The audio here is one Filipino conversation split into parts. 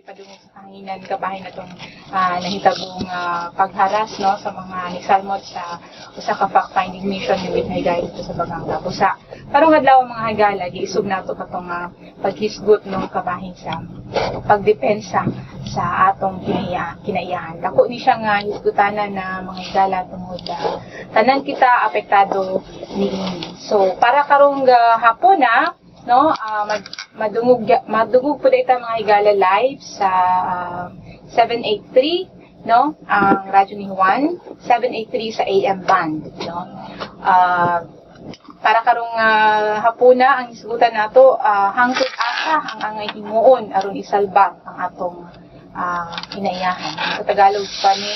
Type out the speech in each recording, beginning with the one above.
ipadungog sa kahanginan kabahin natong nahitagong pagharas no sa mga nagsalmot sa usa ka fact-finding mission ni with higala dito sa Bagang Labusa. Karong adlaw mga higala giisog nato katong paghisgot no kabahin sa pagdepensa sa atong kinaiyahan. Dako ni siya nga hisgutanan na mga higala tungod tanan kita apektado niini. So para karong hapon no madungog po dito mga higala live sa 783 no ang radyo ni Juan 783 sa AM band no para karong hapuna ang isgutan nato hangtod asa ang angay himuon aron isalba ang atong kinaiyahan sa Tagalog pa ni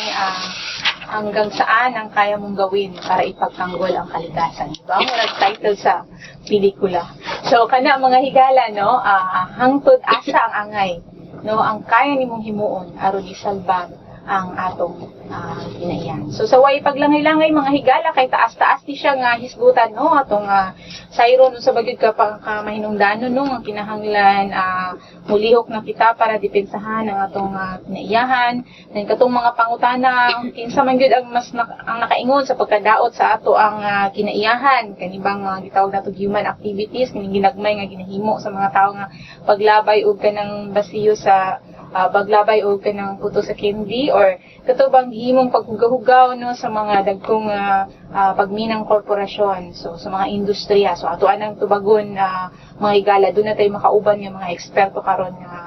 hanggang saan ang kaya mong gawin para ipagtanggol ang kalikasan. Diba? Ang nag-title sa pelikula. So, kana mga higala, no, hangtod asa ang angay, no, ang kaya nimong himuon aron isalba ang atong kinaiyahan. So, sa way paglangay-langay mga higala, kay taas-taas di siya nga hisgutan, no, atong sayro no, sa bagyod ka pang mahinungdanon, no, ang kinahanglan, mulihok na kita para depensahan ang atong kinaiyahan. Then katong mga pangutana, kinsa man gyud ang mas ang nakaingon sa pagkadaot sa ato ang kinaiyahan, kanibang gitawag nato human activities, kining ginagmay nga ginahimo sa mga tawo nga paglabay og kanang basiyo sa paglabay o kanang puto sa candy or katubang himong paghugaw-hugaw no sa mga dagkong pagminang korporasyon, so sa mga industriya. So ato anang tubagon mga higala, doon na tayo makauban ng mga eksperto karon nga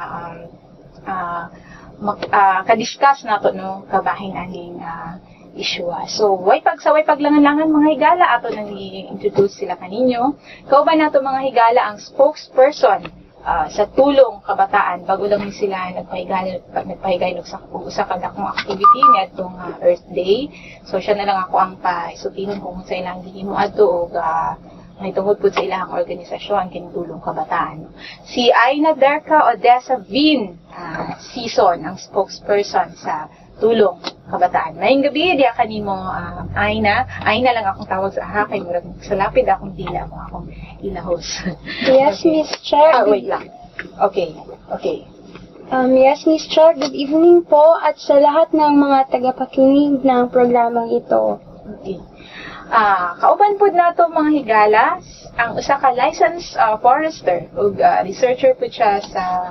kadiscuss nato no kabahin aning issue. So way paglangan-langan mga higala ato nang i-introduce sila kaninyo. Kauban nato mga higala ang spokesperson sa tulong kabataan bago lang sila nagpahigalog sa usa ka dakong activity niadtong Earth Day. So siya na lang ako ang paisupinin kung sa ilang gihimo adto og may tungod po sa ilang organisasyon kining tulong kabataan. Si Aina Derka Odessa Vin Season ang spokesperson sa tulong kabataan. Mayong gabi, diya kanimo Aina lang akong tawag sa aha, kay murag sa lapid akong dila mo akong ilahos. Yes, Okay. Miss Chair. Wait lang. Okay. Yes, Miss Chair. Good evening po at sa lahat ng mga tagapakinig ng programang ito. Okay. Kauban po nato mga higala, ang usa ka licensed forester ug researcher po siya sa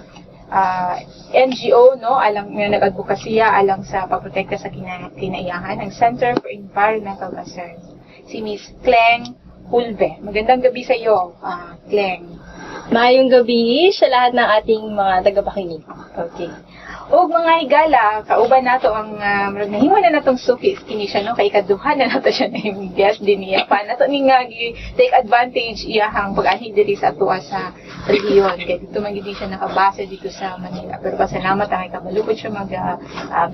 NGO no alang nga nag-advokasya alang sa pagprotekta sa kinaiyahan ang Center for Environmental Concerns, si Miss Cleng Hulve. Magandang gabi sa iyo, Cleng. Maayong gabi sa lahat ng ating mga tagapakinig. Okay. O mga higala, kauban nato ang nahimo na natong suki kini siya no kay kaduha na nato siya na yung guest din niya pa nato ni nga take advantage iyahang pag-anhig diri sa atua sa rehiyon kay dito man gid siya nakabase dito sa Manila, pero pasalamat ang ikabalupod siya mag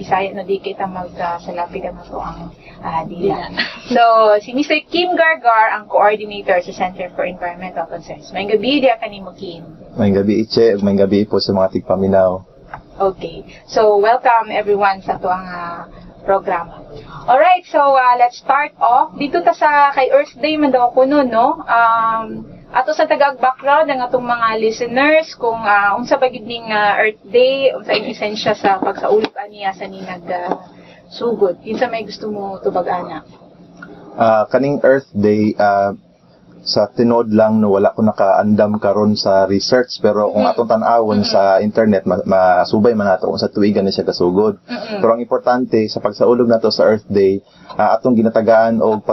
Bisaya no di kita mag salapid ang ato ang dila. So si Mr. Kim Gargar ang coordinator sa Center for Environmental Concerns. May gabi diya kanimo Kim. May gabi Iche, may gabi po sa mga tigpaminaw. Okay. So, welcome everyone sa tuwang programa. Alright, so let's start off. Dito ta sa kay Earth Day man daw kuno, no? Ato sa tagag-background ng atong mga listeners kung unsa ba gid ning Earth Day, unsa ang esensya sa pagsaulog aniya sa ninag sugod. Kinsa may gusto mo tubag-ana? Kaning Earth Day, sa tinod lang no wala ko nakaandam karon sa research, pero kung atong tan-awon sa internet masubay man nato kung sa tuigan ni siya kasugod. Pero ang importante sa pagsaulog nato sa Earth Day, atong ginatagaan og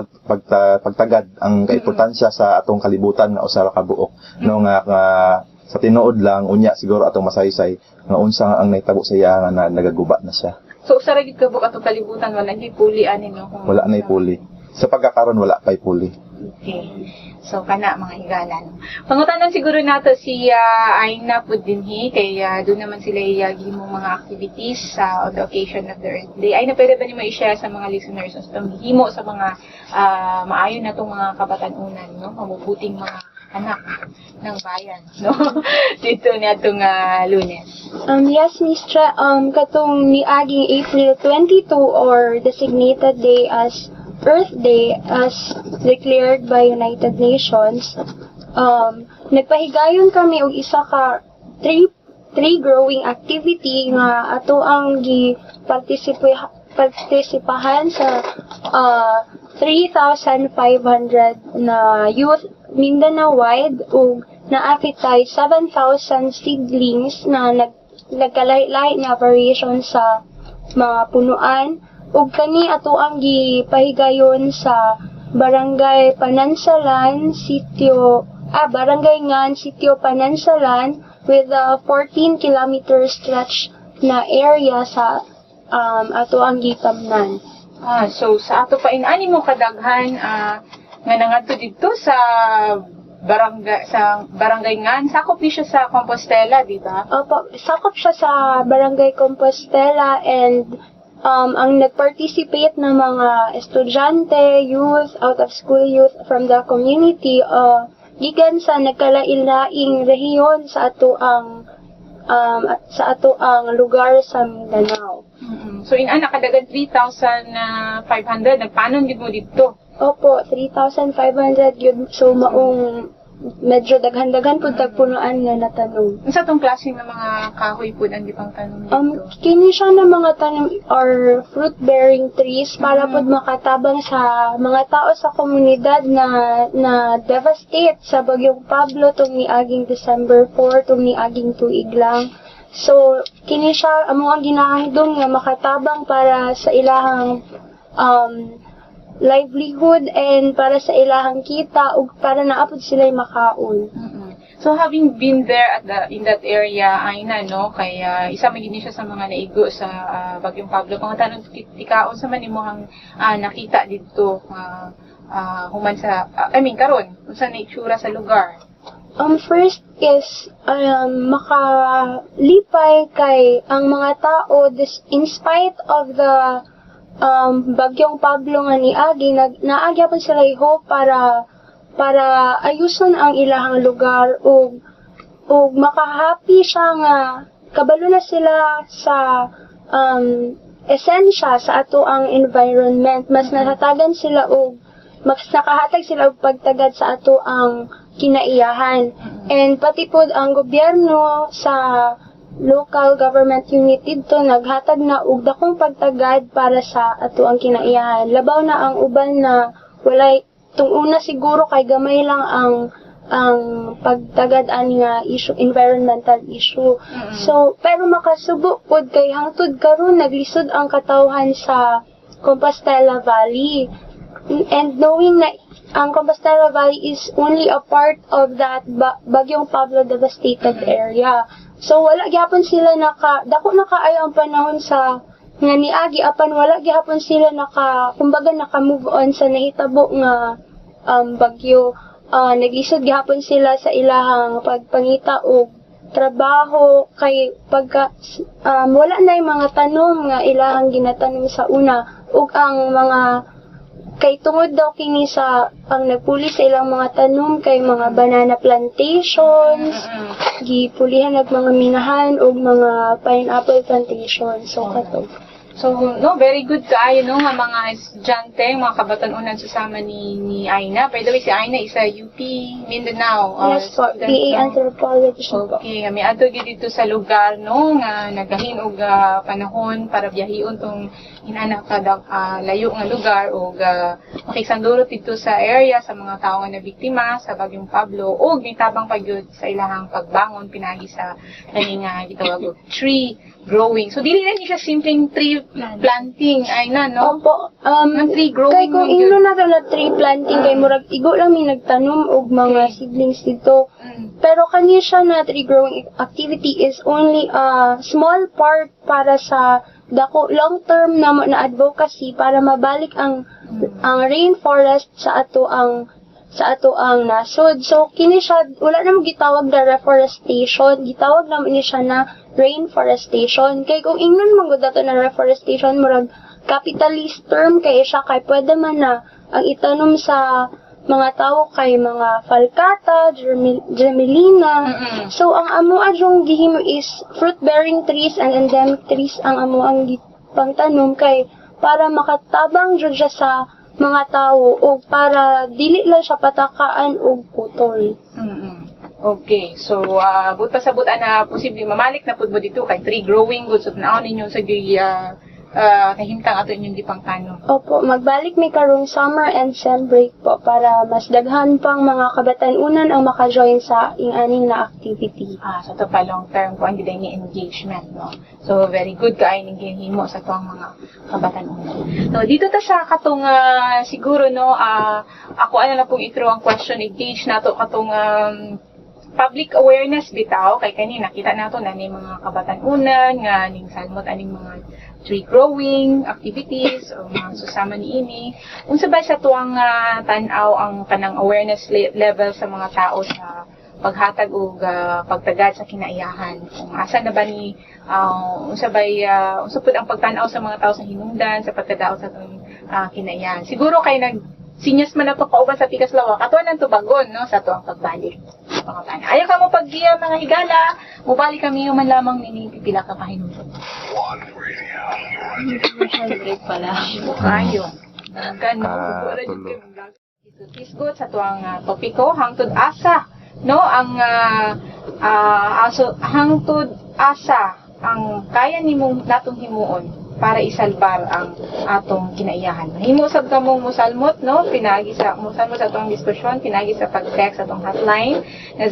pagtagad ang kaimportansya sa atong kalibutan nga usa ra ka buok no nga sa tinuod lang unya siguro atong masaysay nga unsa ang nahitabo sa iya nga nagaguba na siya. So usa ra gid kabuk atong kalibutan wala gid puli ani no. Wala nay puli. Sa pagkakaron wala pay puli. Okay. So, kana mga higala. No? Pangutanan siguro nato si Aina po dinhi, kay doon naman sila gihimo mga activities on the occasion of the Earth Day. Aina, pwede ba niyo i-share sa mga listeners ang himo sa mga maayon na itong mga kabatanunan, no? Mabubuting mga anak ng bayan, no? Dito niya itong Lunes. Yes, Miss Chair. Katong niaging April 22 or designated day as Earth Day as declared by United Nations, nagpahigayon kami og isa ka tree growing activity nga ato ang partisipahan sa 3,500 na youth Mindanao-wide ug naapit tay 7,000 seedlings na nagkalahi-lahi na variation sa mga punuan ug kani ato ang gipahigayon sa Barangay Panansalan, Barangay Ngan, Sitio Panansalan with a 14 kilometer stretch na area sa ato ang gitamnan. So sa ato pa inani mo kadaghan nga nangadto dito sa barangay Ngan, sakop ni siya sa Compostela, di ba? Opo, sakop siya sa Barangay Compostela and ang nag-participate na mga estudyante, youth, out-of-school youth from the community, gikan sa nagkalain-laing rehiyon sa ato ang lugar sa Mindanao. So inana kadagan 3,500 nagpanon gid mo dito. Opo, 3,500 yun. So, maong medyo daghan-daghan po tagpunuan nga natanong. Unsa tong klase ng mga kahoy pud ang gipang tanom dito? Kini siya ng mga tanom or fruit-bearing trees para po makatabang sa mga tao sa komunidad na devastate sa Bagyong Pablo tung niaging December 4 tung niaging tuig lang. So, kini siya amo ang ginahangdon nga makatabang para sa ilahang livelihood and para sa ilahang kita ug para naapod sila makaon. So having been there in that area ay na no kay isa man gid siya sa mga naigo sa Bagyong Pablo pangatanong tikaon sa man imong nakita dito human sa karon unsa na itsura sa lugar. First is makalipay kay ang mga tao in spite of the Bagyong Pablo nga niagi naagya pa sila hope para ayuson ang ilahang lugar ug makahappy siya nga kabalo na sila sa esensya sa ato ang environment mas natatagan sila og mas nakahatag sila og pagtagad sa ato ang kinaiyahan and pati pod ang gobyerno sa local government unit dito naghatag na og dakong pagtagad para sa ato ang kinaiyahan. Labaw na ang uban na walay tung una siguro kay gamay lang ang pagtagad ani nga issue environmental issue. So pero makasubo pod kay hangtod karon naglisod ang katawhan sa Compostela Valley. And knowing na ang Compostela Valley is only a part of that Bagyong Pablo devastated area. So wala gyapon sila dako nakaayo ang panahon sa nga niagi apan wala gyapon sila kumbaga naka-move on sa nahitabo nga bagyo. Naglisod gyapon sila sa ilahang pagpangita og trabaho kay pagka wala na yung mga tanom nga ilahang ginatanom sa una ug ang mga kay tungod daw kini sa ang nagpuli sa ilang mga tanom kay mga banana plantations, gipulihan og mga minahan og mga pineapple plantations. So kato. So no, very good kaayo no nga mga estudyante, mga kabatan-unan susama ni Aina. By the way, si Aina is a UP Mindanao. Yes po, BA Anthropology po. Okay, kami ato gid dito sa lugar no nga nagahin og panahon para biyahion tong inana kada layo nga lugar og makisandurot dito sa area sa mga tawo nga nabiktima sa Bagyong Pablo og nitabang pagyud sa ilahang pagbangon pinagi sa kani nga gitawag og tree growing. So dili na siya simpleng tree planting ay na no. Opo. Tree growing. Kay kung ino na na tree planting kay murag igo lang mi nagtanom og mga seedlings dito. Pero kani siya na tree growing activity is only a small part para sa dako long term na advocacy para mabalik ang rainforest sa ato ang nasod. So kini siya wala na mo gitawag na reforestation, gitawag na ni siya na rainforestation. Kay kung ingnon man gud ato na reforestation murag capitalist term kay siya kay pwede man na ang itanom sa mga tao kay mga falcata, germelina. So ang amo adjong gihimo is fruit-bearing trees and endemic trees ang amo ang pangtanom kay para makatabang jud siya sa mga tao o para dili lang siya patakaan og putol. Okay, so but pasabot na posible mamalik na pud mo dito kay tree growing goods ug naon ninyo sa kahimtang ato inyong gipangtano. Opo, magbalik mi karong summer and sem break po para mas daghan pang mga kabatan-unan ang maka-join sa ing-aning na activity. So to pa long term ko ang giday ni engagement, no. So very good kaayo ning ginhimo sa tuang mga kabatan-unan. So dito ta sa katong siguro no ako na pong i-throw ang question engage nato katong public awareness bitaw kay kanina nakita nato na ni mga kabatan-unan nga ning salmot aning mga tree growing activities o mga susama niini unsa ba sa tuang tan-aw ang kanang awareness level sa mga tao sa paghatag og pagtagad sa kinaiyahan kung asa na ba ni unsa pud ang pagtan-aw sa mga tao sa hinungdan sa pagkadaot sa atong kinaiyahan siguro kay sinyas man ato kauban sa Tikas Lawak, ato nang tubagon, no, sa ato ang pagbalik. Ayaw ka mo paggiya, mga higala, mubalik kami man lamang nini, pipila ka pahinunod. 100 pala. Ayaw. Isgot sa ato ang topiko, hangtod asa, no, ang hangtod asa, ang kaya nimong natong himuon para isalbar ang atong kinaiyahan. Himo sab ka mong musalmot, no? Pinagi sa musalmot sa atong diskusyon, pinagi sa pag-text atong hotline na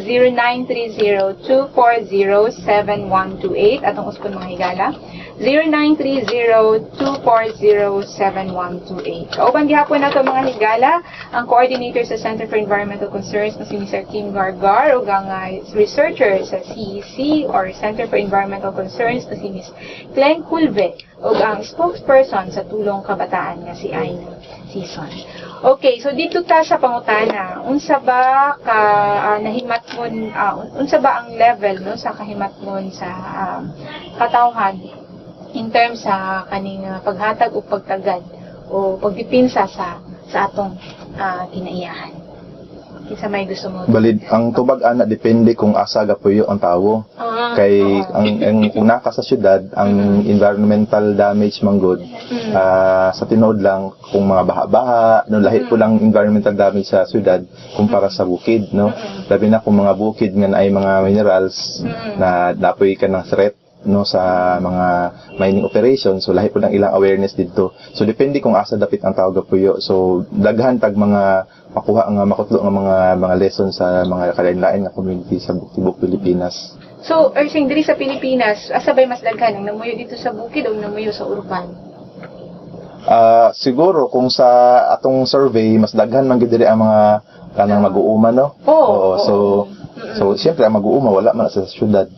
0930-240-7128 atong uspon mga higala. 0930-240-7128. Kauban gihapon nato mga higala, ang coordinator sa Center for Environmental Concerns na si Mr. Kim Gargar ug ang researcher sa CEC or Center for Environmental Concerns na si Ms. Glenn Culve ug ang spokesperson sa Tulong Kabataan nga si Aina Season. Okay, so dito ta sa pangutana, unsa ba ka nahimatmon unsa ba ang level no sa kahimatmon sa katawhan in terms sa kaning paghatag o pagtagad o pagdipinsa sa atong kinaiyahan. Kinsa may gusto mo? Balid ang tubag ana depende kung asa gapuyo ang tawo. Kay ang kung naka sa syudad ang environmental damage manggod sa tinod lang kung mga baha-baha no lahi po lang environmental damage sa syudad kumpara sa bukid no. Labi na kung mga bukid nga ay mga minerals na napoy ka ng threat no sa mga mining operations so lahi po lang ilang awareness dito so depende kung asa dapit ang tao gapuyo so daghan tag mga makuha nga makutlo nga mga lessons sa mga kalain-lain nga community sa tibok Pilipinas. So Ersing diri sa Pilipinas asa bay mas daghan ang namuyo dito sa bukid o namuyo sa urban? Siguro kung sa atong survey mas daghan man gid diri ang mga kanang mag-uuma no. So siyempre ang mag-uuma wala man sa syudad.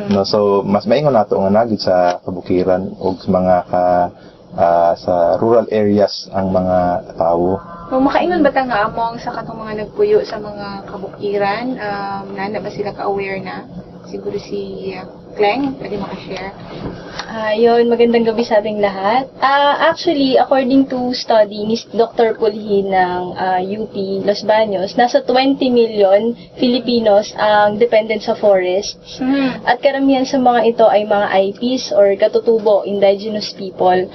No, so mas maingon nato nga nagid sa kabukiran ug mga sa rural areas ang mga tawo. Makaingon ba ta nga among sa katong mga nagpuyo sa mga kabukiran nana ba sila ka-aware na? Siguro si Kleng, pwede maka-share. Yun, magandang gabi sa ating lahat. Actually, according to study ni Dr. Pulhin ng UP Los Baños, nasa 20 million Filipinos ang dependent sa forests. At karamihan sa mga ito ay mga IPs or katutubo, indigenous people.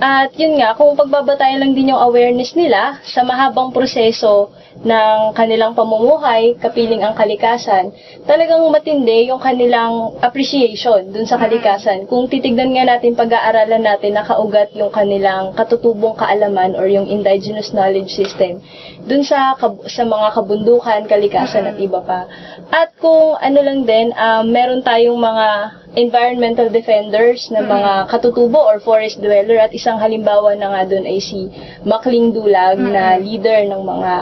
At yun nga, kung pagbabatayan lang din yung awareness nila sa mahabang proseso ng kanilang pamumuhay, kapiling ang kalikasan, talagang matindi yung kanilang appreciation dun sa kalikasan. Kung titignan nga natin, pag-aaralan natin, nakaugat yung kanilang katutubong kaalaman or yung indigenous knowledge system dun sa mga kabundukan, kalikasan at iba pa. At kung ano lang din, meron tayong mga environmental defenders na mga katutubo or forest dweller at isang halimbawa na nga dun ay si Macling Dulag na leader ng mga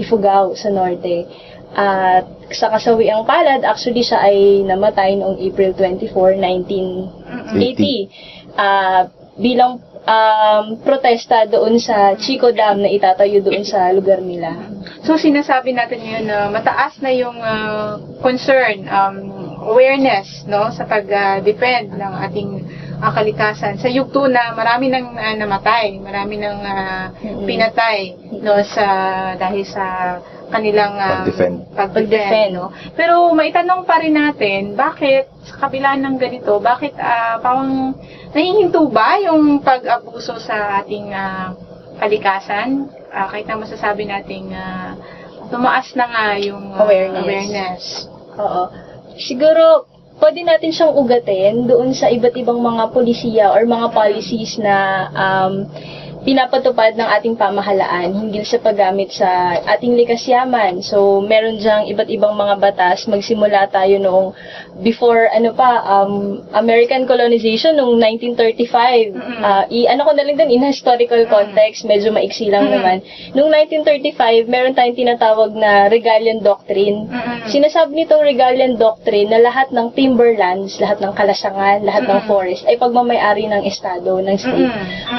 Ifugao sa norte. At sa kasawiang palad, actually siya ay namatay noong April 24, 1980 bilang protesta doon sa Chico Dam na itatayo doon sa lugar nila. So sinasabi natin ngayon na mataas na yung concern, awareness no sa pag-defend ng ating kalikasan. Sa yugto na marami nang namatay, marami nang pinatay no sa dahil sa kanilang pag-defend no. Pero maitanong pa rin natin, bakit sa kabila ng ganito, bakit parang nahihinto ba yung pag-abuso sa ating kalikasan? Kahit na masasabi nating tumaas na nga yung awareness. Oo. Siguro, pwede natin siyang ugatin doon sa iba't ibang mga polisiya or mga policies na pinapatupad ng ating pamahalaan hinggil sa paggamit sa ating likas yaman. So, meron diyang iba't ibang mga batas. Magsimula tayo noong before, American colonization noong 1935. Ano ko na lang din, in historical context, medyo maiksi lang naman. Noong 1935, meron tayong tinatawag na Regalian Doctrine. Sinasabi nitong Regalian Doctrine na lahat ng timberlands, lahat ng kalasangan, lahat ng forest, ay pagmamayari ng estado, ng state.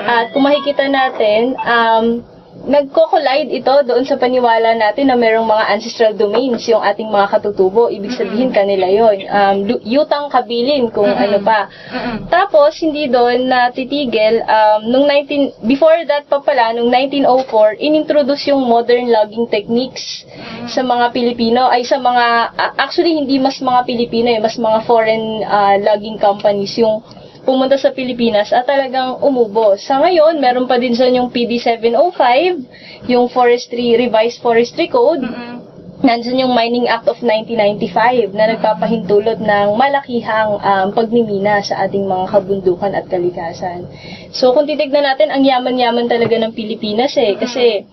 At kung makikita natin, nagko-collide ito doon sa paniwala natin na merong mga ancestral domains yung ating mga katutubo. Ibig sabihin kanila yon. Yutang kabilin kung ano pa. Tapos, hindi doon natitigil. Before that pa pala, nung 1904, inintroduce yung modern logging techniques sa mga Pilipino. Ay, sa mga, actually, hindi mas mga Pilipino, mas mga foreign logging companies yung pumunta sa Pilipinas at talagang umubos. Sa ngayon, meron pa din dyan yung PD 705, yung Revised Forestry Code, nandun yung Mining Act of 1995 na nagpapahintulot ng malakihang pagmimina sa ating mga kabundukan at kalikasan. So, kung titignan natin, ang yaman-yaman talaga ng Pilipinas kasi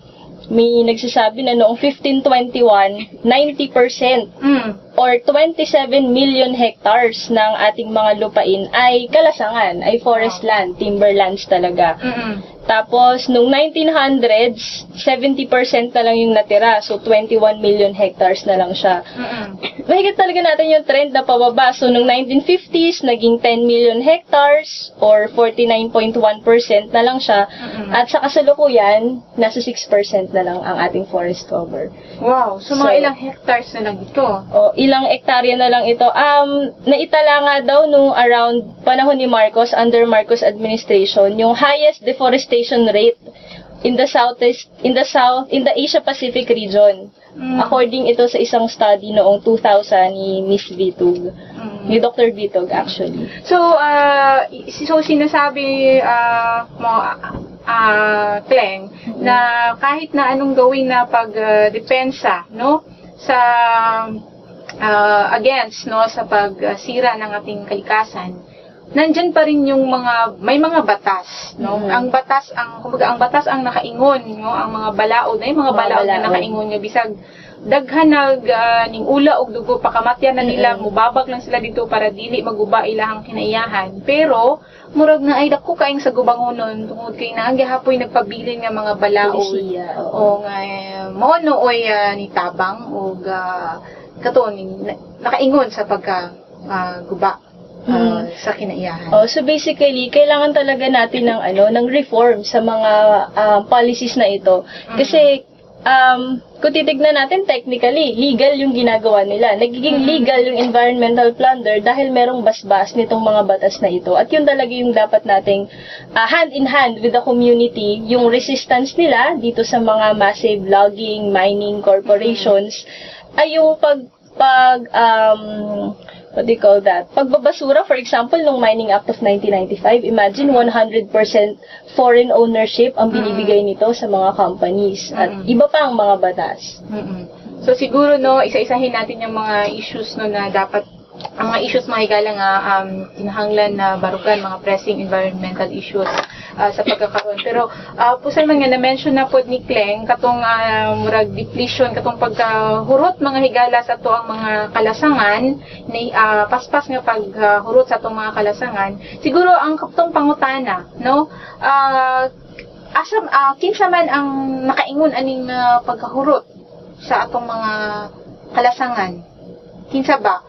may nagsasabi na noong 1521, 90% or 27 million hectares ng ating mga lupain ay kalasangan, ay forest land, timberlands talaga. Tapos, noong 1900s, 70% na lang yung natira. So, 21 million hectares na lang siya. Mahigit talaga natin yung trend na pababa. So, noong 1950s, naging 10 million hectares or 49.1% na lang siya. At sa kasalukuyan, nasa 6% na lang ang ating forest cover. Wow. So, mga ilang hectares na lang ito? O, ilang ektarya na lang ito. Naitala nga daw nung around panahon ni Marcos, under Marcos administration, yung highest deforestation rate in the Asia Pacific region. According ito sa isang study noong 2000 ni Miss Vitug. Ni Dr. Vitug, actually. So, sinasabi mo, Kleng, na kahit na anong gawin na pagdepensa, no, sa against, no, sa pagsira ng ating kalikasan, nandyan pa rin yung may mga batas, no? Ang batas ang nakaingon, no? Ang mga balaod, yung mga balaod na nakaingon nga bisag daghan ning ula og dugo pakamatyan na nila, mubabag lang sila dito para dili maguba ilahang kinaiyahan. Pero murag na ay dako kaayong sa gubangonon tungod kay naagihapoy nagpabilin nga mga balaod. O nga mao nooy ni tabang og katon nakaingon sa pagka guba. Sa kinaiyahan. So basically, kailangan talaga natin ng reform sa mga policies na ito. Kasi kung titignan natin technically, legal yung ginagawa nila. Nagiging legal yung environmental plunder dahil merong basbas nitong mga batas na ito. At yun talaga yung dapat nating hand in hand with the community, yung resistance nila dito sa mga massive logging, mining corporations, ay yung what do you call that? Pagbabasura, for example, nung Mining Act of 1995, imagine 100% foreign ownership ang binibigay nito sa mga companies at iba pa ang mga batas. So siguro no, isa-isahin natin yung mga issues no na dapat ang mga issues mga higala nga kinahanglan na barugan, mga pressing environmental issues sa pagkakaroon. Pero pusan man nga na-mention na pod ni Kleng katong murag depletion, katong pagkahurot mga higala sa to ang mga kalasangan, paspas nga paghurot sa atong mga kalasangan. Siguro ang katong pangutana, no? Kinsa man ang nakaingon aning pagkahurot sa atong mga kalasangan? Kinsa ba?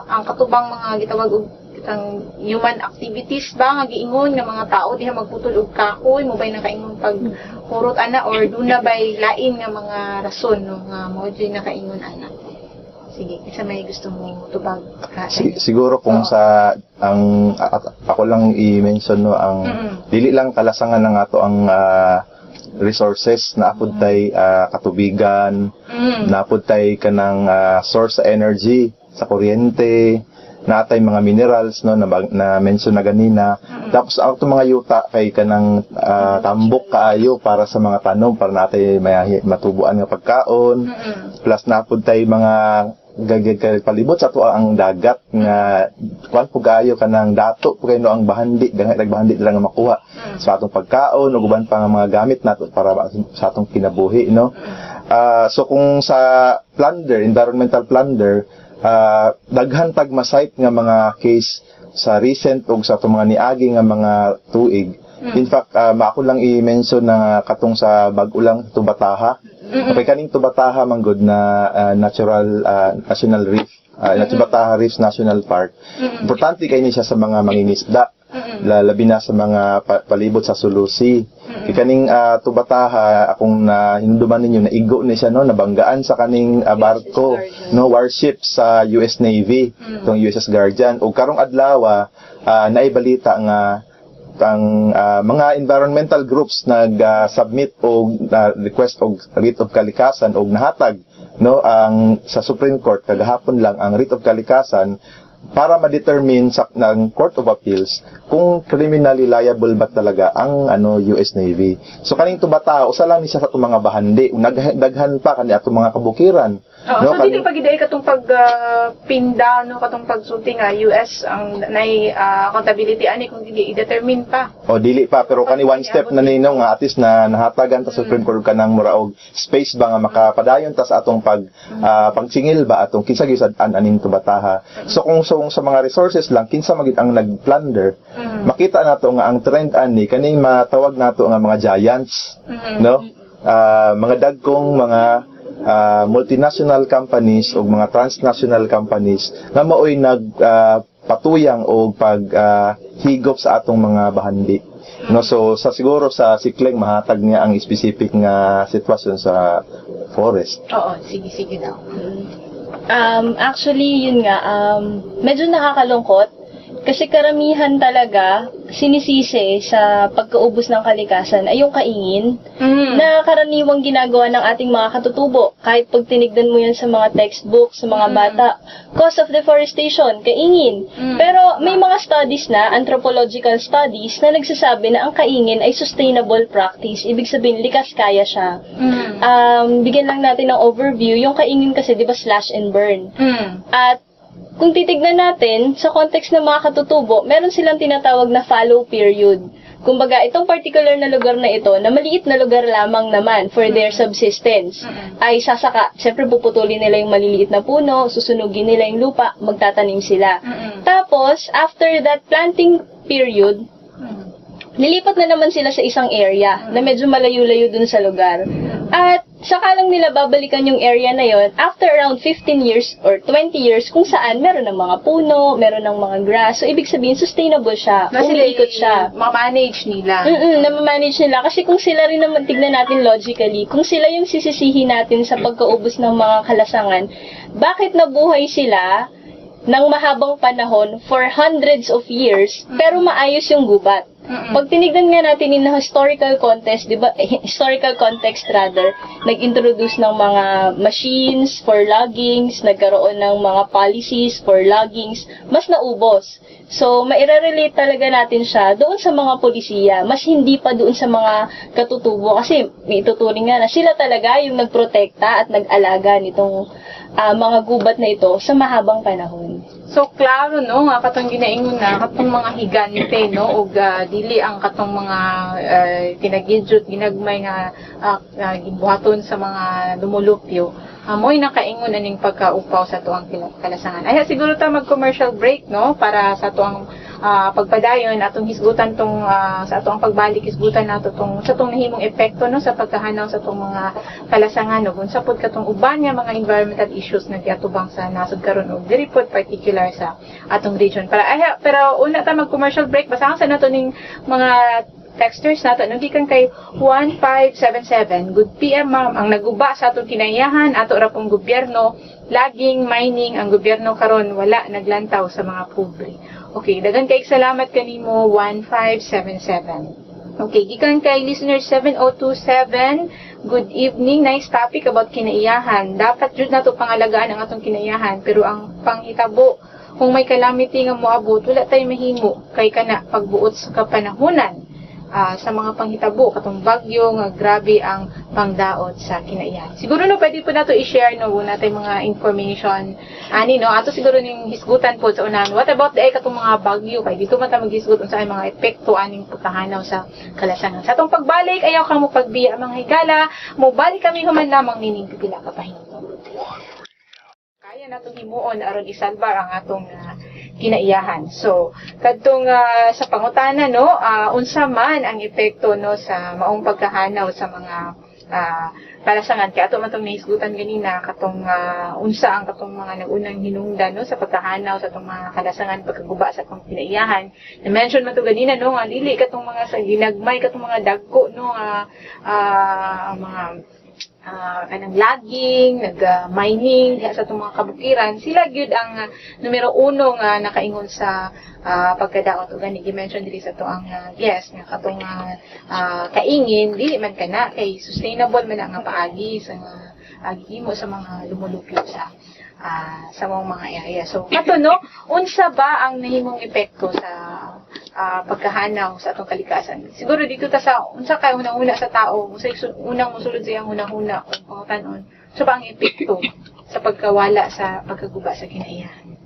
Ang katubang mga gitawag og ang human activities ba nga giingon nga mga tao diha magputol og kahoy mo bay nakaingon pag hurot ana or duna bay lain nga mga rason no nga mo di nakaingon ana. Sige, isa may gusto mo tubag ka? Siguro kung sa ako lang i-mention no ang dili lang kalasangan ng ato ang resources na apod tay katubigan, na apod tay kanang source sa energy sa kuryente, na atay mga minerals no na mention na ganina. Tapos ang mga yuta kay kanang tambok kaayo para sa mga tanom para natay matubuan nga pagkaon. Plus na apod tay mga gagid kay palibot sa to ang dagat nga kuan pug kaayo kanang dato pug no ang bahandi nagbahandi dira nga makuha sa atong pagkaon ug uban pa nga mga gamit nato para sa atong kinabuhi, no. So kung sa plunder, environmental plunder, daghan tag masite nga mga case sa recent ug sa atong mga niagi nga mga tuig. In fact, maako lang i-mention na katong sa bag-o lang Tubataha. Okay, kaning Tubataha manggod na natural national reef, Tubataha Reef National Park. Importante kay ni siya sa mga mangingisda. Labi na sa mga palibot sa Sulusi. Kaning Tubataha akong hinunduman ninyo na igo ni siya, no, nabanggaan sa kaning barko, no, warship sa US Navy, tong USS Guardian. Ug karong adlaw naibalita nga ang mga environmental groups nag-submit og request og writ of kalikasan og nahatag, no, ang sa Supreme Court kagahapon lang ang writ of kalikasan para ma-determine sa ng Court of Appeals kung criminally liable ba talaga ang US Navy. So kaning Tubataha usa lang ni siya sa itong mga bahandi, nagdaghan pa kani atong mga kabukiran. So dili pagiday katong pagpinda, no, katong pagsulti nga US ang nay accountability ani kung dili i-determine pa. O dili pa, pero kani one step na nino nga at least na nahatagan ta sa Supreme Court kanang muraog space ba nga makapadayon ta sa atong pagsingil ba atong kinsa gyud aning Tubataha. So kung sa mga resources lang kinsa magid ang nagplunder, makita nato nga ang trend ani kaning matawag nato nga mga giants, no, mga dagkong mga multinational companies o mga transnational companies nga maoy patuyang o paghigop sa atong mga bahandi, no. So sa siguro sa Sikleng mahatag niya ang specific nga sitwasyon sa forest. Oo, sige daw. Actually, yun nga, medyo nakakalungkot kasi karamihan talaga sinisisi sa pagkaubos ng kalikasan ay yung kaingin na karaniwang ginagawa ng ating mga katutubo. Kahit pag tinignan mo yan sa mga textbook, sa mga bata, cause of deforestation, kaingin. Pero may mga studies na, anthropological studies, na nagsasabi na ang kaingin ay sustainable practice. Ibig sabihin, likas kaya siya. Bigyan lang natin ng overview. Yung kaingin kasi, di ba, slash and burn. At kung titignan natin, sa context ng mga katutubo, meron silang tinatawag na fallow period. Kumbaga, itong particular na lugar na ito, na maliit na lugar lamang naman for their subsistence, ay sasaka. Siyempre, puputulin nila yung maliliit na puno, susunugin nila yung lupa, magtatanim sila. Tapos, after that planting period, nilipat na naman sila sa isang area na medyo malayo-layo dun sa lugar. At saka lang nila babalikan yung area na yon after around 15 years or 20 years kung saan meron ng mga puno, meron ng mga grass. So, ibig sabihin, sustainable siya. Umiikot siya. Ma-manage nila. Na-manage nila. Kasi kung sila rin naman, tignan natin logically, kung sila yung sisisihin natin sa pagkaubos ng mga kalasangan, bakit nabuhay sila ng mahabang panahon for hundreds of years, pero maayos yung gubat? Pag tinignan nga natin in historical context, di ba, historical context rather, nag-introduce ng mga machines for loggings, nagkaroon ng mga policies for loggings, mas naubos. So, maire-relate talaga natin siya doon sa mga polisiya, mas hindi pa doon sa mga katutubo, kasi may ituturing nga na sila talaga yung nagprotekta at nag-alaga nitong mga gubat na ito sa mahabang panahon. So, klaro, no, nga katong ginaingon na, katong mga higante, no, o dili ang katong mga kinagidjut, ginagmay nga gibuhaton sa mga lumulupyo, mo'y nakaingon na ning pagkaupaw sa tuang kalasangan. Ay, siguro ta mag-commercial break, no, para sa tuang pagpadayon, atong hisgutan tong, sa atong pagbalik, hisgutan nato tong, sa tong nahimong epekto, no, sa pagkahanaw sa tong mga kalasangan, no, kung sapod katong uban nga mga environmental issues na giatubang sa nasod karon og diri pod particular sa atong region. Pero una ta mag-commercial break, basahan sa nato ning mga texters nato gikan kay 1577. Good PM, ma'am. Ang naguba sa atong kinayahan ato ra pong gobyerno, laging mining ang gobyerno karon, wala naglantaw sa mga pobre. Okay, dagan kay salamat kanimo 1577. Okay, gikan kay listener 7027. Good evening. Nice topic about kinaiyahan. Dapat jud nato pangalagaan ang atong kinaiyahan, pero ang panghitabo kung may calamity nga moabot, wala tay mahimo kay kana pagbuot sa kapanahunan. sa mga panghitabo katong bagyo nga grabe ang pangdaot sa kinaiyahan. Siguro no pwede po nato i-share no natay mga information ani no ato siguro ning hisgutan po sa unahan. What about the katong mga bagyo kay dito man ta maghisgot unsa ay mga epekto aning pagkahanaw sa kalasangan. Sa atong pagbalik ayaw ka mo pagbiya mga higala, mo balik kami human lamang nining pipila ka pahinungton. Kaya natong himuon aron isalbar ang atong kinaiyahan. So, kadtong sa pangutana no, unsa man ang epekto no sa maong pagkahanaw sa mga kalasangan kay ato man tong nahisgutan ganina katong unsa ang katong mga nagunang hinungdan no sa pagkahanaw sa atong mga kalasangan pagkaguba sa atong kinaiyahan. Na-mention man to ganina no nga dili katong mga sa ginagmay katong mga dagko no mga kanang logging, nag-mining sa itong mga kabukiran, sila gyud ang numero 1 nga nakaingon sa pagkadaot o gani gi-mention diri sa to ang guest nga katong kaingin dili man kana kay sustainable man ang paagi sa gihimo sa mga lumulupyo sa mga area. So kato no, unsa ba ang nahimong epekto sa pagkahanaw sa atong kalikasan? Siguro dito ta sa unsa kay unang-una sa tao, unsa unang mosulod sa iyang unang-una kung pangutanon. So ba ang epekto sa pagkawala sa pagkaguba sa kinaiyahan?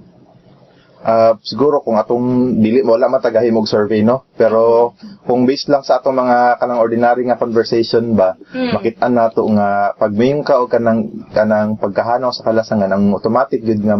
Siguro kung atong dili wala matagahimog survey no, pero kung based lang sa atong mga kanang ordinary nga conversation ba, makit-an nato nga pag mayong ka o kanang pagkahanaw sa kalasangan ang automatic gyud nga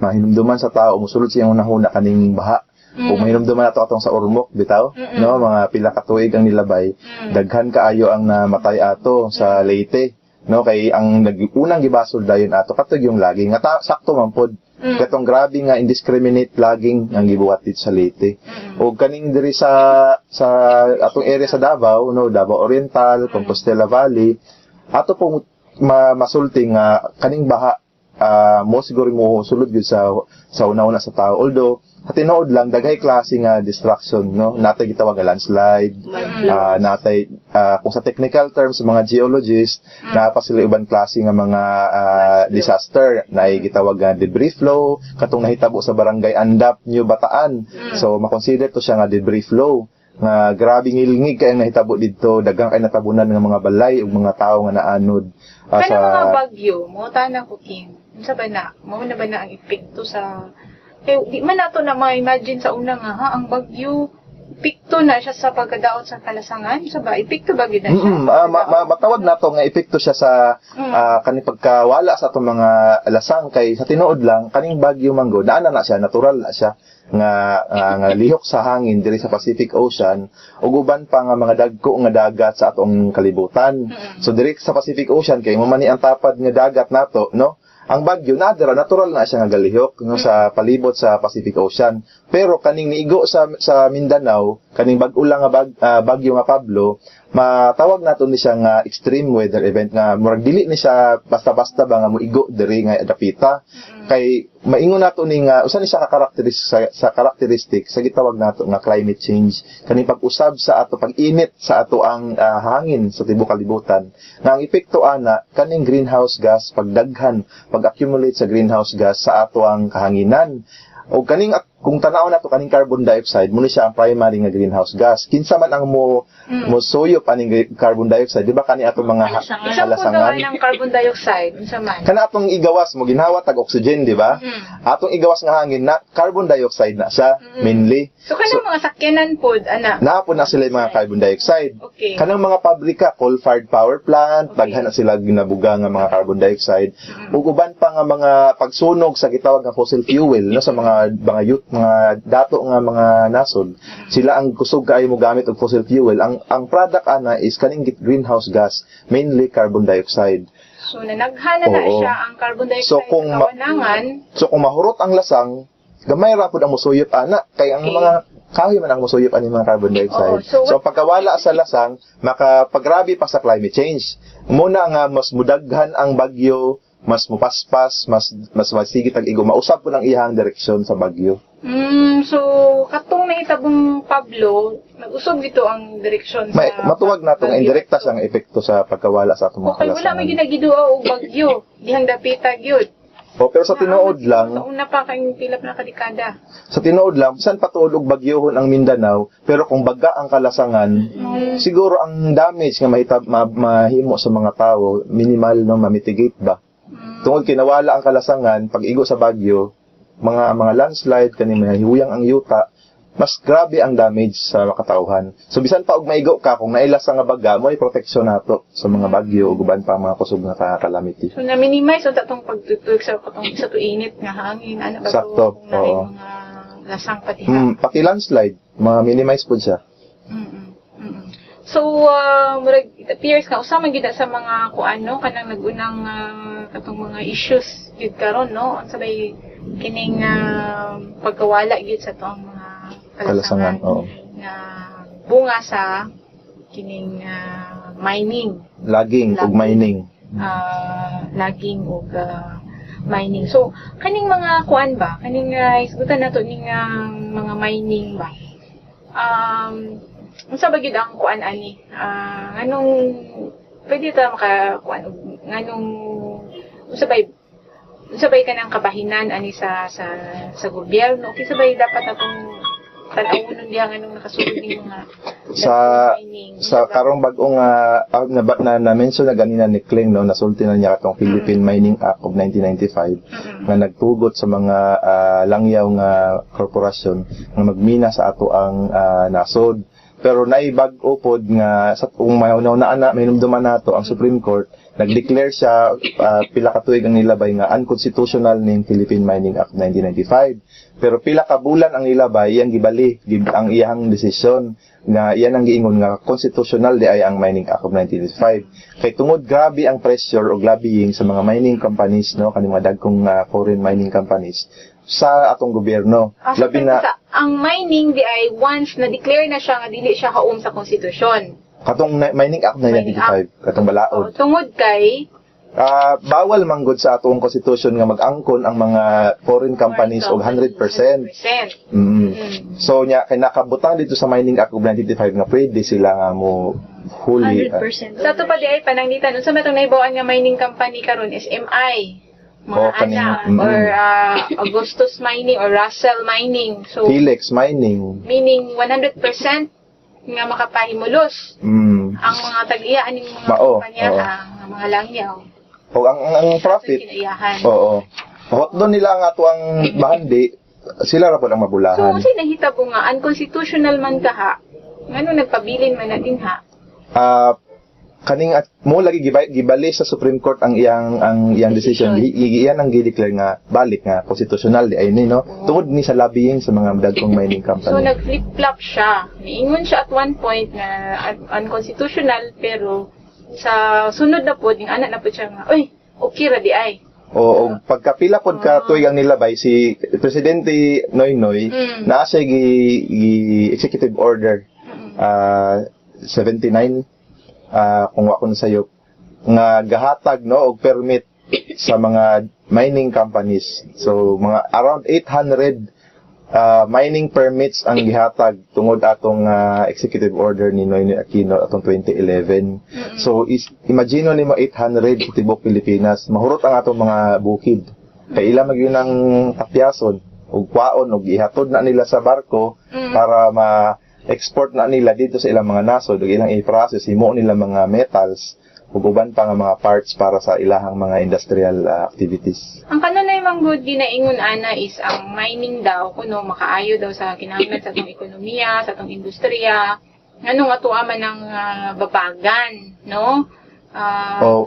mahinumduman sa tao mosulod siyang unahuna kaning baha. Kung mahinumduman nato atong sa Ormoc bitaw no, mga pila ka tuig ang nilabay, daghan kaayo ang namatay ato sa Leyte no, kay ang unang gibasol dayon ato katog yung lagi nga sakto man pod. Katong grabe nga indiscriminate logging ang gibuhat dito sa Leyte. O kaning diri sa atong area sa Davao no, Davao Oriental, Compostela Valley, ato pong masulti nga kaning baha mo siguro mo sulod gyud sa una-una sa tao. Although tinuod lang daghay klase nga distraction no, natay gitawag nga landslide, natay kung sa technical terms mga geologists na pa sila ibang klase nga mga disaster na gitawag nga debris flow katong nahitabo sa barangay Andap, New Bataan. So makonsider to siya nga debris flow nga grabe ngilngig kay nahitabo didto, daghang kay natabunan nga mga balay ug mga tawo nga naanod sa mga bagyo mo tana ko king unsa ba na mo na ba na ang epekto sa kay di man nato na ma-imagine sa una nga ang bagyo epekto na siya sa pagkadaot sa kalasangan sa ba epekto ba gid na siya matawag nato nga epekto siya sa kaning pagkawala sa atong mga lasang kay sa tinuod lang kaning bagyo manggo daana na siya natural na siya nga lihok sa hangin diri sa Pacific Ocean ug uban pa nga mga dagko nga dagat sa atong kalibutan. So diri sa Pacific Ocean kay mo man ni ang tapad nga dagat nato no, ang bagyo nadira natural na siya nga galihok no, sa palibot sa Pacific Ocean. Pero kaning niigo sa Mindanao, kaning bag-o lang nga bagyo nga Pablo, matawag nato ni siya nga extreme weather event nga murag dili ni siya basta-basta ba nga moigo diri nga dapita. Kay maingon nato ni nga usa ni siya ka karakteristik sa gitawag nato nga climate change, kaning pag-usab sa ato pag-init sa ato ang hangin sa tibuok kalibutan. Nga ang epekto ana kaning greenhouse gas pagdaghan pag-accumulate sa greenhouse gas sa ato ang kahanginan. O kaning kung tanaw nato kaning carbon dioxide mo ni siya ang primary nga greenhouse gas. Kinsa man ang mo suyop aning carbon dioxide, di ba kani atong mga kalasangan ng carbon dioxide unsa man kana atong igawas mo ginhawa tag oxygen, di ba? Atong igawas nga hangin na carbon dioxide na siya mainly. So kanang mga sakyanan pod ana naapon na sila yung mga carbon dioxide. Okay. Kanang mga pabrika, coal-fired power plant, daghan na sila ginabuga nga mga carbon dioxide. Ug uban pa nga mga pagsunog sa gitawag nga fossil fuel no, sa mga youth, mga dato nga mga nasod. Sila ang kusog kaayo mo gamit og fossil fuel. Ang product ana is kaning greenhouse gas, mainly carbon dioxide. So nanaghana na siya ang carbon dioxide sa kawanangan. So kung mahurot ang lasang, gamay ra pud ang musuyop ana kay ang mga kahoy man ang musuyop ani mga carbon dioxide. So pagkawala sa lasang makapagrabi pa sa climate change. Muna nga mas mudaghan ang bagyo, mas mupaspas, mas masigit ang igo, mausab po ng ihang direksyon sa bagyo. So katong nahitabong Pablo, nag-usog dito ang direksyon sa matuwag nato nga indirekta siyang epekto sa pagkawala sa atong mga kalasangan. Okay, wala may ginagidua og bagyo, dihang dapita gyud. Pero sa tinuod lang, Sa una pa kayong pilap na kadekada. sa tinuod lang, bisan patulog bagyohon ang Mindanao, pero kung baga ang kalasangan, siguro ang damage nga mahimo sa mga tao, minimal, no, mamitigate ba? Tungod kinawala ang kalasangan, pag igo sa bagyo, mga landslide, kani mahihuyang ang yuta, mas grabe ang damage sa makatauhan. So bisan pa og maigo ka kung nailas nga baga, mo proteksyon nato sa mga bagyo ug uban pa mga kusog nga calamity. So na-minimize ang tatong pagtutuyog sa tuinit nga hangin, ano ba Sakto, kung naay oo. mga lasang pati Pati landslide, mga minimize po siya. So, murag it appears ka usama gid sa mga kuan no kanang nagunang katong mga issues gid karon no ang sabay kining pagkawala gid sa tuang mga Kalasangan, oo. nga bunga sa kining mining Laging ug mining. laging og mining. So, kaning mga kuan ba? Kaning isgutan nato ning mga mining ba? Unsa ba gid ang kuan ani? Anong pwede ta maka kuan nganong unsa bay kanang kabahinan ani sa gobyerno? Okay sabay dapat atong tan-awon diha nganong nakasulod ning mga mining. Sa karong bag-ong na mention na ganina ni Kling, no, nasulti na niya atong Philippine Mining Act of 1995 nga nagtugot sa mga langyaw nga korporasyon nga magmina sa ato ang nasod. Pero naibag-o pod nga sa kung mainumduman nato ang Supreme Court, nag-declare siya pila ka tuig ang nilabay nga unconstitutional ning Philippine Mining Act 1995. Pero pila ka bulan ang nilabay, iyang gibali ang iyang desisyon nga iyan ang giingon nga constitutional di ay ang Mining Act of 1995. Kay tungod grabe ang pressure o lobbying sa mga mining companies, no, kaning mga dagkong foreign mining companies sa atong gobyerno. Labi na ang mining di ay once na declare na siya nga dili siya kaum sa konstitusyon. katong Mining Act 1995, katong balaod. Tungod kay Bawal manggod sa atong constitution nga mag-angkon ang mga foreign companies og 100%. So nya kay nakabutang dito sa Mining Act of 1995 nga pwede sila nga mo huli. 100%. sa to pa di ay pananglitan unsa man tong naibawan nga mining company karon SMI mga or Augustus Mining or Russell Mining. So Felix Mining. meaning 100% nga makapahimulos ang mga tag-iya aning mga Mao, kumpanya oo. ang mga langyaw. O ang profit. Kinaiyahan. Oo. Hot doon nila ang ato ang bahandi, sila ra po ang So, mabulahan. kasi nahitabo nga, unconstitutional man ka ha, ngano nagpabilin man natin ha? Kaning at mo lagi gibali sa Supreme Court ang iyang decision. Iyan ang gi-declare nga balik nga constitutional di ay ni, no. Tungod ni sa lobbying sa mga dagkong mining So, company. nag-flip-flop siya. Niingon siya at one point na unconstitutional, pero sa sunod na po, yung anak na po siya nga, uy, okay ra di ay. O pagkapila pod ka tuig ang nilabay si Presidente Noynoy naa siya gi executive order 79 kung wa ko na sayo nga gahatag no og permit sa mga mining companies. So mga around 800 mining permits ang gihatag tungod atong executive order ni Noynoy Aquino atong 2011. So imagine nimo 800 sa tibok Pilipinas, mahurot ang atong mga bukid. Kay ila magyun ang tapyason ug kwaon ug ihatod na nila sa barko para ma-export na nila dito sa ilang mga nasod ug ilang i-process himo nila mga metals ug uban pa nga mga parts para sa ilahang mga industrial activities. Ang kanunay manggod ginaingon ana is ang mining daw kuno makaayo daw sa kinahanglan sa atong ekonomiya, sa atong industriya. Nganong atuwa man ang babagan, no?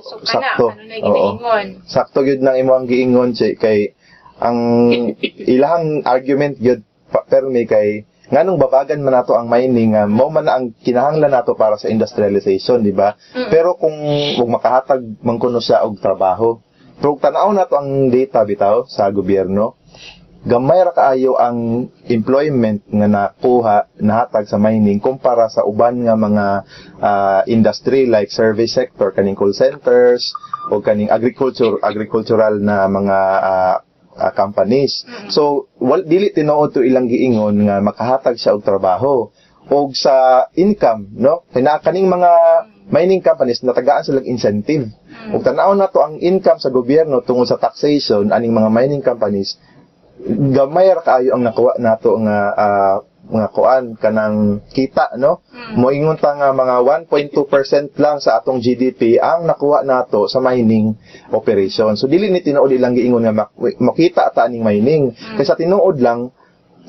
So sakto. kanunay ginaingon. Sakto gyud nang imong giingon kay ang ilahang argument gyud pero may kay nganong babagan man nato ang mining mao man ang kinahanglan nato para sa industrialization, di ba? Pero kung makahatag man kuno siya og trabaho, pero tan-aw nato ang data bitaw sa gobyerno, gamay ra kaayo ang employment nga nahatag sa mining kumpara sa uban nga mga industry like service sector, kaning call centers o kaning agricultural na mga companies. So dili tinuod to ilang giingon nga makahatag siya og trabaho og sa income, no? Kaya kaning mga mining companies natagaan silang incentive. Ug tanaw na to ang income sa gobyerno tungod sa taxation aning mga mining companies, gamay ra kaayo ang nakuha nato nga mga kuan kanang kita, no? Moingon ta nga mga 1.2% lang sa atong GDP ang nakuha nato sa mining operation. So dili ni tinuod ilang giingon nga makita ta aning mining. Kay sa tinuod lang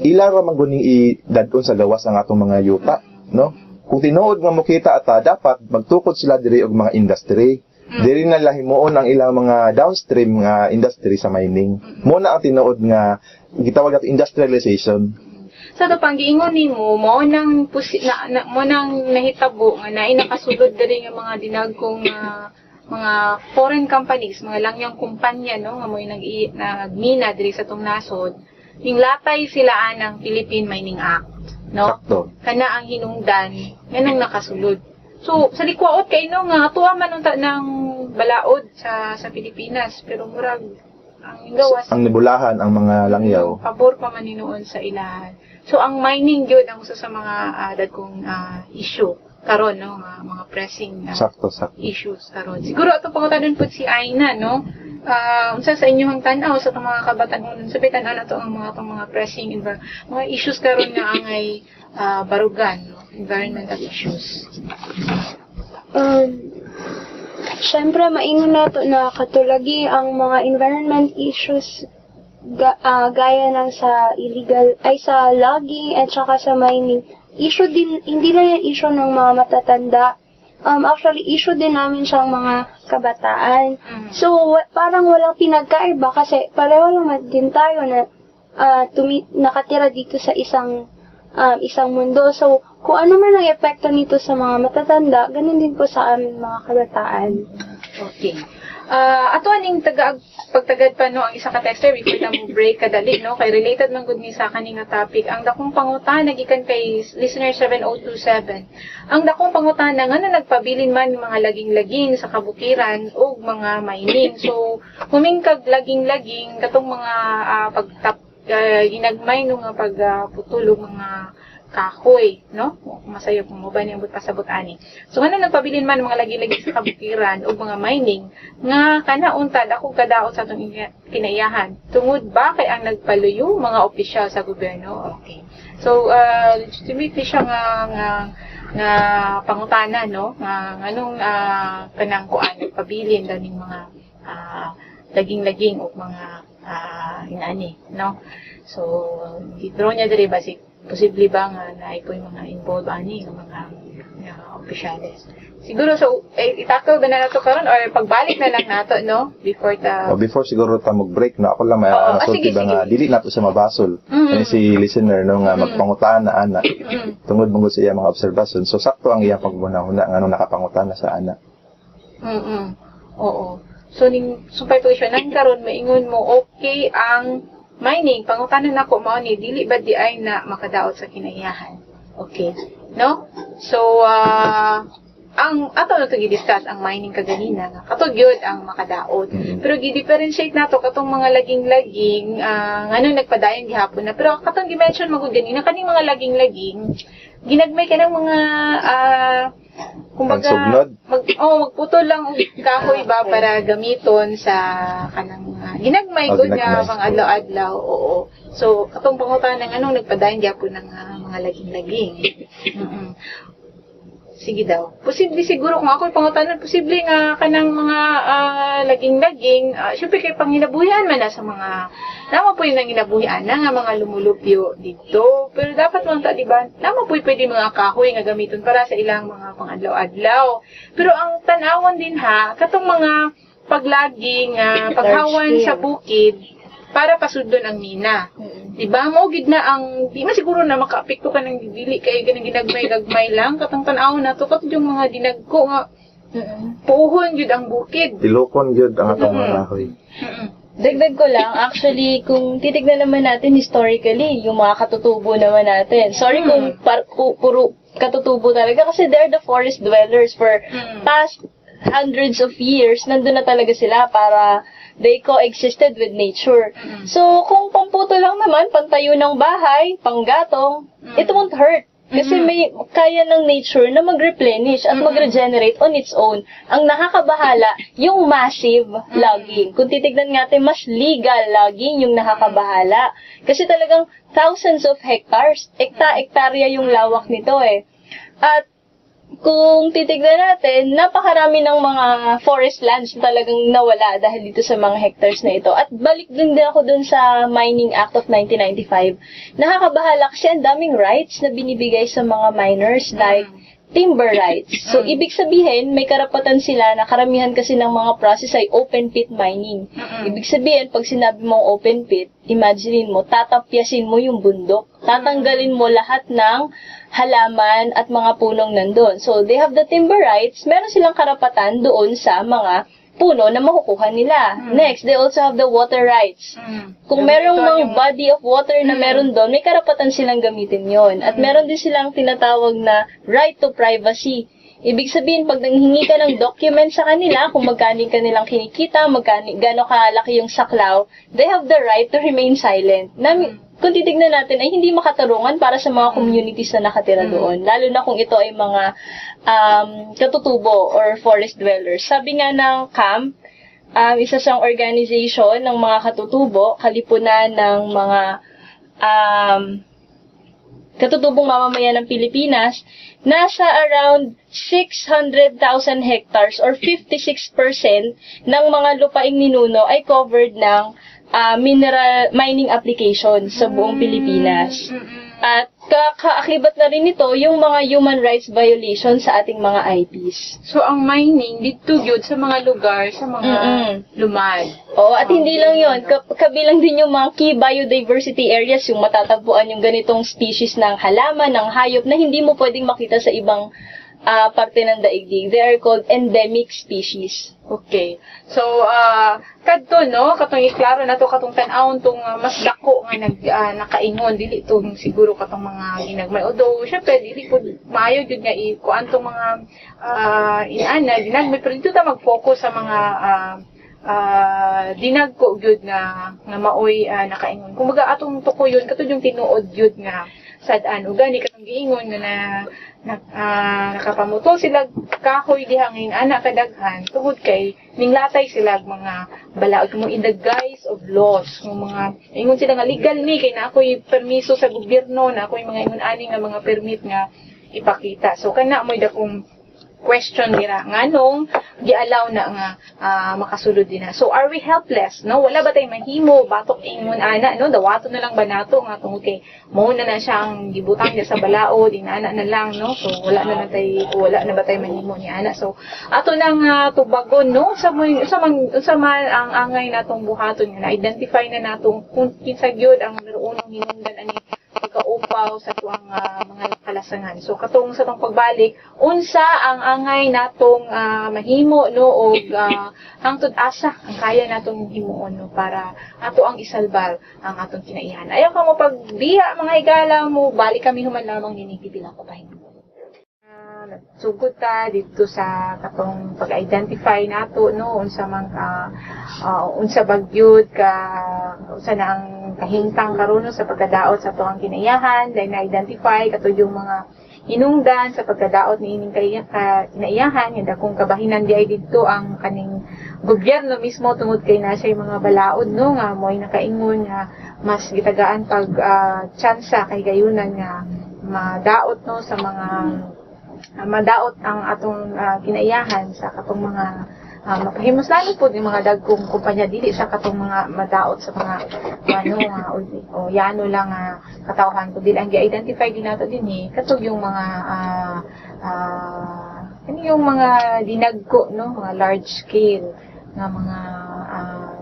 ila ra man guning idadon sa gawas ang atong mga yuta, no? Kung tinuod nga makita ata, dapat magtukod sila diri og mga industry. Diri na lahimuon ang ilang mga downstream nga industry sa mining. Muna ang tinuod nga gitawag nato industrialization. Sa to pang giingon nimo mo nang mo nang nahitabo nga naay nakasulod diri nga mga dinagkong mga foreign companies, mga langyang kumpanya, no, nga mo'y nagmina diri sa tong nasod. Ning latay sila anang Philippine Mining Act, no? Sakto. Kana ang hinungdan nganong nakasulod. So sa likwaot kay no nga tuwa man unta ng balaod sa Pilipinas, pero murag ang gawas Ang nibulahan ang mga langyaw. pabor pa man ninuon sa ilahan. So ang mining gyud ang usa sa mga dagkong issue karon, no, mga pressing Sakto. issues karon. Siguro ato pangutanon pud si Aina, no. Unsa sa inyong tan-aw sa mga kabatan-on sa bitan ana to ang mga pressing mga issues karon nga angay barugan, no, environmental issues. Siyempre, maingon nato na katulagi ang mga environment issues gaya ng sa illegal, ay sa logging at saka sa mining. Issue din, hindi lang yung issue ng mga matatanda. Actually, issue din namin siyang mga kabataan. So, parang walang pinagkaiba kasi pareho naman din tayo na nakatira dito sa isang mundo. So, kung ano man ang epekto nito sa mga matatanda, ganun din po sa amin mga kabataan. Okay. Ato aning pagtagad pa no ang isa ka tester before ta mo break kadali, no, kay related man gud ni sa kaning nga topic. Ang dakong pangutana gikan kay listener 7027. Ang dakong pangutana nga nagpabilin man ng mga laging-laging sa kabukiran ug mga mining. So humingkag laging-laging katong mga ginagmay no nga pagputulog mga kahoy, no? Masayo kung mo ba niyang pasabot ani. So ngano nagpabilin man mga lagi-lagi sa kabukiran o mga mining nga kana unta dako kadaot sa atong kinaiyahan. Tungod ba kay ang nagpaluyo mga opisyal sa gobyerno? Okay. So legitimately siya nga pangutana, no? Nganong kanang kuan nagpabilin daw ning mga laging-laging o mga inani, no? So draw niya diri basic posible ba nga na po yung mga involved ani ng mga opisyales. Siguro so itakal ba na nato karon or pagbalik na lang nato, no, before Siguro ta mag-break na ako lang may nasulti ba nga dili nato siya mabasol. Kani si listener no nga magpangutana ana. Tungod mong sa iya mga obserbasyon. So sakto ang iya pagbunahuna nga nakapangutana sa ana. Oo. So ning supervision nang karon maingon mo okay ang mining, pangutanan nako mao ni dili ba di ay na makadaot sa kinaiyahan. Okay, no? So ang ato na to gi-discuss ang mining kaganina nga katong gyud ang makadaot. Pero gi-differentiate nato katong mga laging-laging ngano nagpadayon gihapon na, pero katong gi-mention mo gud ganina kaning mga laging-laging ginagmay ka ng mga kumbaga magputol lang og kahoy ba para gamiton sa kanang ginagmay gud nga pang adlaw-adlaw. Oo. So katong pangutana ng anong nagpadayon gyapon ng mga laging-laging. Sige daw. Posible siguro kung ako pangutanan, posible nga kanang mga laging-laging, syempre kay panginabuhian man na sa mga, naman po yung nanginabuhian na nga mga lumulupyo dito. Pero dapat man ta, diba, naman po pwede mga kahoy nga gamiton para sa ilang mga pang-adlaw-adlaw. Pero ang tanawan din ha, katong mga paglaging, paghawan sa bukid, para pasudlon ang mina. Diba? Maugid na ang, di man siguro na makaapekto ka ng dili kay ganang ginagmay-gagmay lang. Katang tanaw na to, katong yung mga dinagko nga, puhon yun ang bukid. Tilokon yun ang atong mga kahoy. Dagdag ko lang, actually, kung titignan naman natin historically, yung mga katutubo naman natin. Sorry kung puro katutubo talaga kasi they're the forest dwellers for past hundreds of years. Nandun na talaga sila para they coexisted with nature. So, kung pamputo lang naman, pantayo ng bahay, panggatong, it won't hurt. Kasi may kaya ng nature na mag-replenish at mag-regenerate on its own. Ang nakakabahala, yung massive logging. Kung titignan natin, mas legal logging yung nakakabahala. Kasi talagang thousands of hectares, hektarya yung lawak nito eh. At kung titignan natin, napakarami ng mga forest lands na talagang nawala dahil dito sa mga hectares na ito. At balik din ako dun sa Mining Act of 1995. Nakakabahala kasi ang daming rights na binibigay sa mga miners like timber rights. So, ibig sabihin, may karapatan sila na karamihan kasi ng mga process ay open pit mining. Ibig sabihin, pag sinabi mong open pit, imaginein mo, tatapyasin mo yung bundok. Tatanggalin mo lahat ng halaman at mga punong nandun. So, they have the timber rights. Meron silang karapatan doon sa mga puno na makukuha nila. Next, they also have the water rights. Kung merong mga body of water na meron doon, may karapatan silang gamitin yon. At meron din silang tinatawag na right to privacy. Ibig sabihin, pag nanghingi ka ng document sa kanila, kung magkano yung kanilang kinikita, gano'ng kalaki yung saklaw, they have the right to remain silent. Kung titignan natin, ay hindi makatarungan para sa mga communities na nakatira doon. Lalo na kung ito ay mga katutubo or forest dwellers. Sabi nga ng CAMP, isa siyang organization ng mga katutubo, kalipunan ng mga katutubong mamamayan ng Pilipinas, nasa around 600,000 hectares or 56% ng mga lupaing ninuno ay covered ng mineral mining application sa buong Pilipinas. At kaakibat na rin nito yung mga human rights violations sa ating mga IPs. So, ang mining, dito yun sa mga lugar, sa mga lumad. Oo, at hindi lang yun. Kabilang din yung mga key biodiversity areas, yung matatagpuan yung ganitong species ng halaman, ng hayop, na hindi mo pwedeng makita sa ibang parte ng daigdig. They are called endemic species. Okay. So, kadto, no? Katong iklaro na to, katong tanawon tong mas dako nga nakaingon, dili itong siguro katong mga ginagmay. Although, syempre, dili po maayo jud nga kuan tong mga ginagmay. Pero dito ta mag-focus sa mga dinagko jud nga maoy nakaingon. Kumbaga atong tukuyon katud yung tinuod jud nga sad-an ugani katong giingon nga nakapamutol sila kahoy dihang ana kadaghan tungod kay ninglatay sila mga balaod mo in the guise of laws ng mga ingon sila nga legal ni kay na ako'y permiso sa gobyerno na ako'y mga ingon ani nga mga permit nga ipakita. So kana mo'y dakong question nila nganong gi-allow na nga makasulod din na. So are we helpless, no? Wala ba tay mahimo batok ingon ana, no? Dawato na lang ba nato nga tungod kay mo na sa ang gibutang niya sa balaod ana na lang, no? So wala na ba tay mahimo ni ana. So ato nang tubagon, no? Sa man ang angay natong buhaton nga na-identify na natong kung kinsa gyud ang naroonong hinungdan ani pagkaupaw sa tuang mga kalasangan. So katong sa tong pagbalik, unsa ang angay natong mahimo, no, og hangtod asa ang kaya natong himuon, no, para ato ang isalbar ang atong kinaihan. Ayaw ka mo pagdiha mga higala mo, balik kami human lamang ninigipila ko pahin. Sugod ta dito sa katong pag-identify nato, no, unsa man unsa bagyud ka unsa na ang kahintang karon sa pagkadaot sa tuang kinaiyahan, dahil na-identify katud yung mga hinungdan sa pagkadaot ni ining kinaiyahan, nga dakong kabahinan di ay dito ang kaning gobyerno mismo tungod kay nasa mga balaod, no, nga mo'y nakaingon nga mas gitagaan pag tsansa kay gayunan nga madaot, no, sa mga madaot ang atong kinaiyahan sa katong mga mapahimos lalo po yung mga dagkong kumpanya dili sa katong mga madaot sa mga o yano lang katawhan ko dili ang gi-identify din nato din katong yung mga yung mga dinagko, no, mga large scale nga mga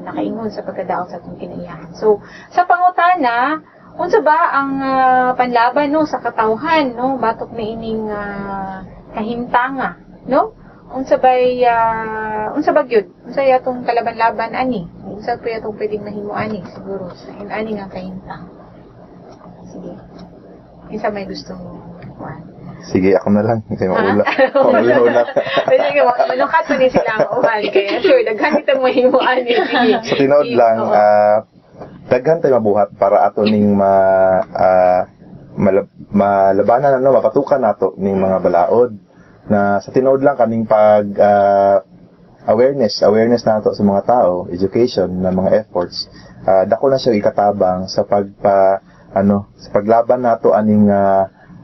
nakaingon sa pagkadaot sa atong kinaiyahan. So sa pangutana, unsa ba ang panlaban, no, sa katawhan, no, batok na ining kahintanga, no? Unsa ba gyud? Unsa yatong kalaban-laban ani? Unsa pa yatong pwedeng mahimo ani siguro sa ani nga kahintang. Sige. Isa may gusto mo. Sige, ako na lang. Kasi maula. Maula. Pwede ka, manukat mo ni sila ang uhan. Kaya sure, daghan itong mahimo ani. Sige. Sa tinood lang, daghan tayo mabuhat para ato ning malabanan mapatukan nato ning mga balaod na sa tinuod lang kaning pag awareness nato sa mga tao, education na mga efforts. Dako na siya ikatabang sa sa paglaban nato aning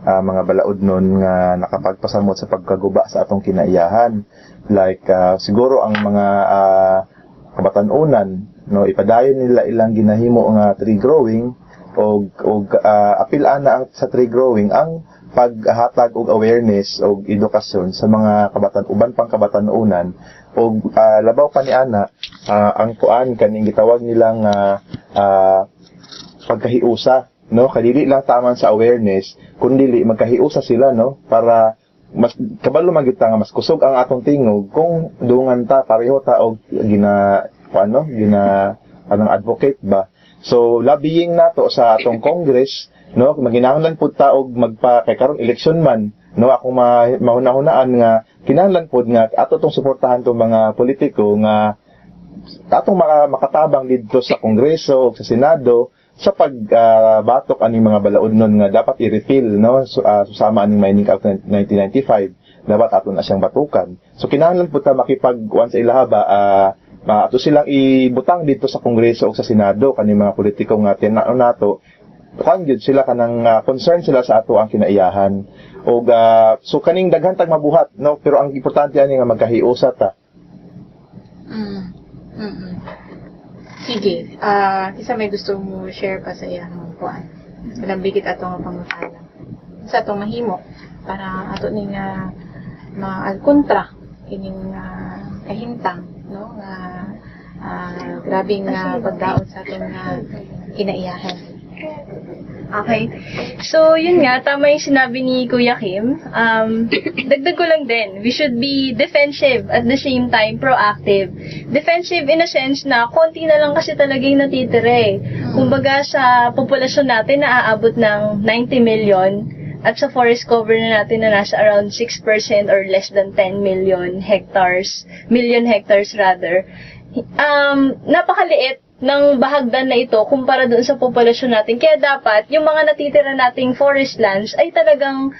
mga balaod nun nga nakapagpasamot sa pagkaguba sa atong kinaiyahan. Like siguro ang mga kabatanunan ipadayon nila ilang ginahimo nga tree growing og apil ana sa tree growing ang paghatag og awareness og edukasyon sa mga uban pang kabatanunan og labaw pa ni ana ang kuan kaning gitawag nilang pagkahiusa kadili lang taman sa awareness kundi magkahiusa sila para mas kabalo magyud ta nga mas kusog ang atong tingog kung dungan ta pareho ta og anong advocate ba. So lobbying nato sa atong Congress maginahanglan pud ta og kay karon election man ako mahuna-hunaan nga kinahanglan pud nga ato tong suportahan tong mga politiko nga atong makatabang didto sa Kongreso o sa Senado sa pagbatok aning mga balaod nun nga dapat i-refill susama aning Mining Act 1995 dapat ato na siyang batukan. So kinahanglan pud ta makipag-uwan sa ilaha ba ato silang ibutang dito sa Kongreso o sa Senado kaning mga politiko nga tinao nato gyud sila kanang concern sila sa ato ang kinaiyahan og so kaning daghan tag mabuhat pero ang importante ani nga magkahiusa ta. Sige, isa may gusto mo share pa sa iyang kuan. Malambigit ato nga pangutana. Sa atong mahimo para ato ning maalkontra kining kahintang nga grabing pagdaot sa atong kinaiyahan. Okay. So, yun nga, tama yung sinabi ni Kuya Kim. Dagdag ko lang din, we should be defensive at the same time proactive. Defensive in a sense na konti na lang kasi talaga yung natitira Kumbaga sa populasyon natin na aabot ng 90 million at sa forest cover na natin na nasa around 6% or less than 10 million hectares rather. Napakaliit ng bahagdan na ito kumpara doon sa populasyon natin. Kaya dapat, yung mga natitira nating forest lands ay talagang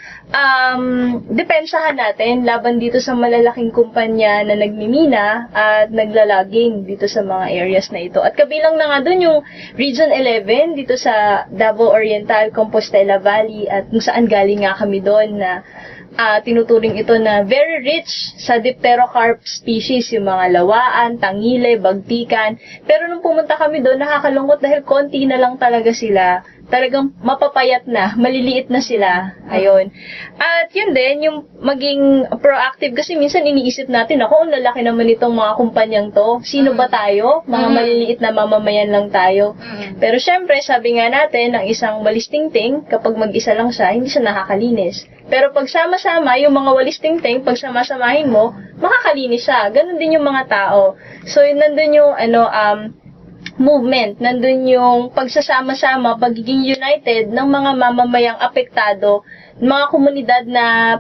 depensahan natin laban dito sa malalaking kumpanya na nagmimina at naglalaging dito sa mga areas na ito. At kabilang na nga doon yung Region 11 dito sa Davao Oriental, Compostela Valley at kung saan galing nga kami doon na tinuturing ito na very rich sa dipterocarp species, yung mga lawaan, tangile, bagtikan. Pero nung pumunta kami doon, nakakalungkot dahil konti na lang talaga sila. Talagang mapapayat na, maliliit na sila. Ayun. At yun din, yung maging proactive kasi minsan iniisip natin, ako, ang lalaki naman itong mga kumpanyang to. Sino ba tayo? Mga maliliit na mamamayan lang tayo. Pero syempre, sabi nga natin, ang isang walis tingting, kapag mag-isa lang siya, hindi siya nakakalinis. Pero pag sama-sama, yung mga walis tingting, pag sama-samahin mo, makakalinis siya. Ganon din yung mga tao. So, yun, nandun yung, movement, nandun yung pagsasama-sama, pagiging united ng mga mamamayang apektado, mga komunidad na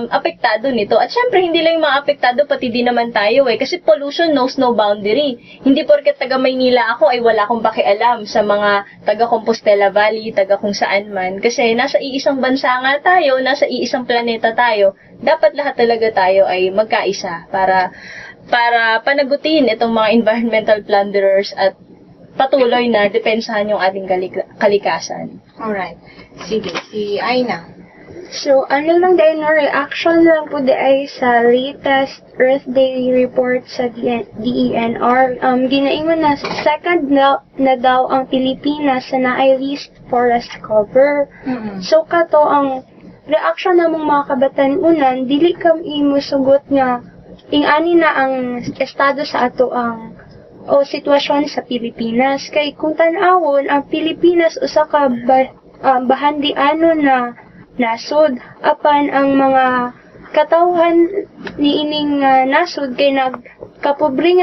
apektado nito. At syempre, hindi lang yung mga apektado, pati din naman tayo kasi pollution knows no boundary. Hindi porket taga Maynila ako ay wala akong pakialam sa mga taga Compostela Valley, taga kung saan man. Kasi nasa iisang bansa nga tayo, nasa iisang planeta tayo. Dapat lahat talaga tayo ay magkaisa para panagutin itong mga environmental plunderers at patuloy na depensahan yung ating kalikasan. Alright. Sige, si Aina. So, lang dahil na reaction lang po ay sa latest Earth Day report sa DENR. Ginaingon na second na daw ang Pilipinas sa naay least forest cover. So, kato ang reaction namong mga kabatanunan, dili kami musugot nga ingani na ang estado sa ato o sitwasyon sa Pilipinas. Kay kung tan-awon, ang Pilipinas usa ka bahandiano na nasud apan ang mga katawhan niining nasud kay nagkapobre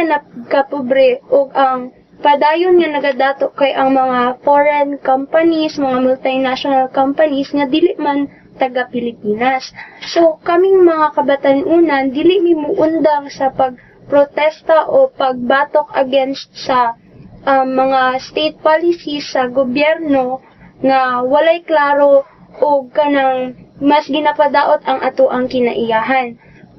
ug ang padayon nga nagadato kay ang mga foreign companies, mga multinational companies nga dili man taga Pilipinas. So kaming mga kabatanunan dili mi muundang sa pagprotesta o pagbatok against sa mga state policies sa gobyerno nga walay klaro ug kanang mas ginapadaot ang ato ang kinaiyahan.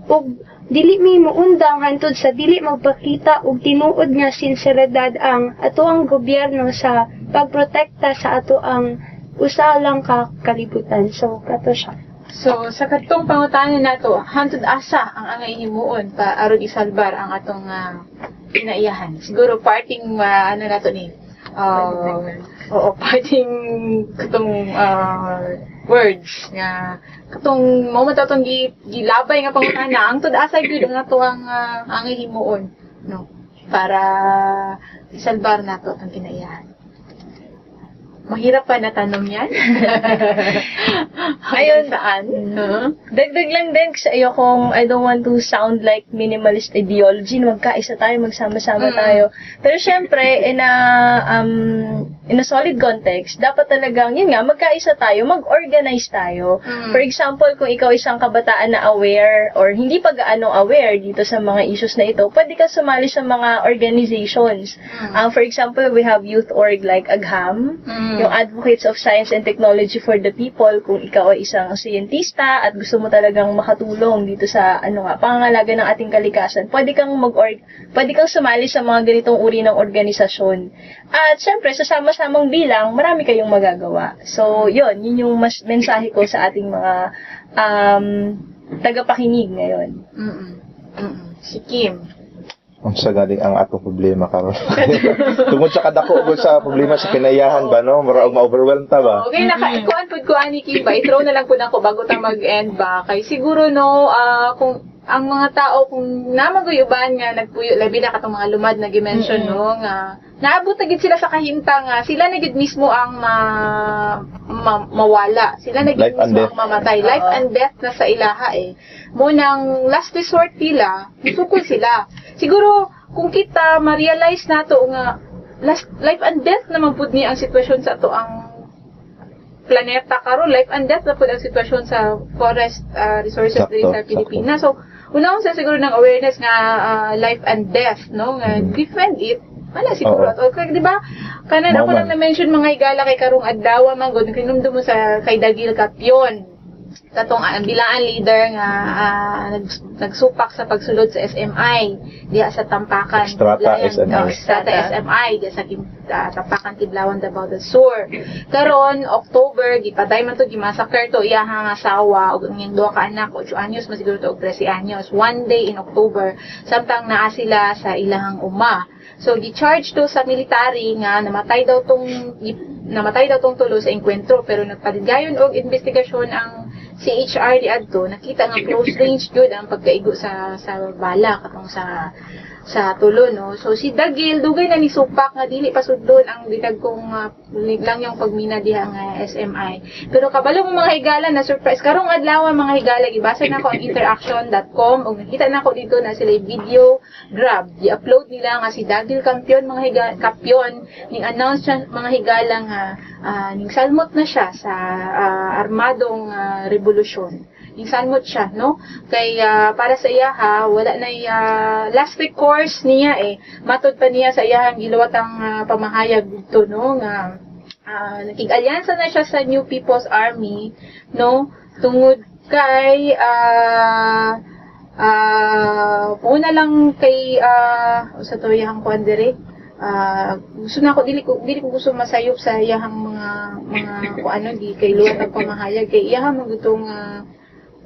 Ug dili mi muundang hantod sa dili magpakita og tinuod nga sinseridad ang ato ang gobyerno sa pagprotekta sa ato ang usa lang ka kalibutan. So kato siya. So, sa katong pangutanan nato, hantod asa ang angay himuon pa aron isalbar ang atong kinaiyahan. Siguro parting ano nato ni parting katong words nga katong moment atong gilabay nga pangutana ang tud asa gyud ang ato ang angay himuon, no, para isalbar nato ang kinaiyahan. Mahirap pa na tanong yan. Ayun. Saan? Dagdag lang din kasi ayokong, I don't want to sound like minimalist ideology na magkaisa tayo, magsama-sama tayo. Pero syempre, in a solid context, dapat talagang, yun nga, magkaisa tayo, mag-organize tayo. For example, kung ikaw isang kabataan na aware or hindi pa gaano aware dito sa mga issues na ito, pwede ka sumali sa mga organizations. For example, we have youth org like AGHAM, yung Advocates of Science and Technology for the People. Kung ikaw ay isang siyentista at gusto mo talagang makatulong dito sa pangangalaga ng ating kalikasan, pwede kang sumali sa mga ganitong uri ng organisasyon. At syempre, sa sama-samang bilang, marami kayong magagawa. So, yun yung mas mensahe ko sa ating mga tagapakinig ngayon. Si Kim. Unsa galing ang atong problema karon? Tungod sa kadako ug sa problema sa kinaiyahan ba, no? Mura ma-overwhelm ta ba? Okay, nakaikuan pud ko ani Kim ba. I-throw na lang pud ako bago ta mag-end ba. Kay siguro no, kung ang mga tao kung namaguyuban nga nagpuyo labi na katong mga lumad na gi-mention no nga naabot na gid sila sa kahimtang nga sila na gid mismo ang mawala. Sila na gid mismo ang mamatay. Life and death na sa ilaha mo nang last resort nila, musukol sila. Siguro kung kita ma-realize nato nga life and death naman pud ni ang sitwasyon sa ato ang planeta karon, life and death na pud ang sitwasyon sa forest resources diri sa Pilipinas. So unang sa siguro ng awareness nga life and death, no, nga defend it wala siguro. Okay, di ba? Kanan ako lang na-mention mga higala kay karong adlaw man gud kinumdum mo sa kay Dagil Capion. Katong bilaan leader nga nagsupak sa pagsulod sa SMI diha sa Tampakan. Strata SMI diha sa Tampakan Tiblawan Davao del Sur. Karon October gipaday man to gimassacre to iyang asawa ug ang duha ka anak 8 anyos masiguro to og 13 anyos. One day in October samtang naa sila sa ilahang uma. So gi-charge to sa military nga namatay daw tong tulo sa engkwentro pero nagpadigayon og investigasyon ang CHR di adto nakita nga close range gyud ang pagkaigo sa bala katong sa tulo, no. So si Dagil dugay na ni supak nga dili pa sudlon ang ditag kong lang yung pagmina diha nga SMI. Pero kabalo mo mga higala na surprise karong adlaw mga higala gibasa na ko ang interaction.com ug nakita na ko dito na sila video grab i-upload nila nga si Dagil Campion mga higala Campion ning announce mga higala nga ning salmot na siya sa armadong revolusyon. Salmot siya, no? Kay para sa iya wala na last recourse niya matod pa niya sa iyang giluwatang pamahayag dito, no? Nga nakig-alyansa na siya sa New People's Army, no? Tungod kay una lang kay sa to iyang kuan dire. Gusto na ako dili ko gusto masayop sa iyang mga kung ano di kay luwat ang pamahayag kay iyang magutong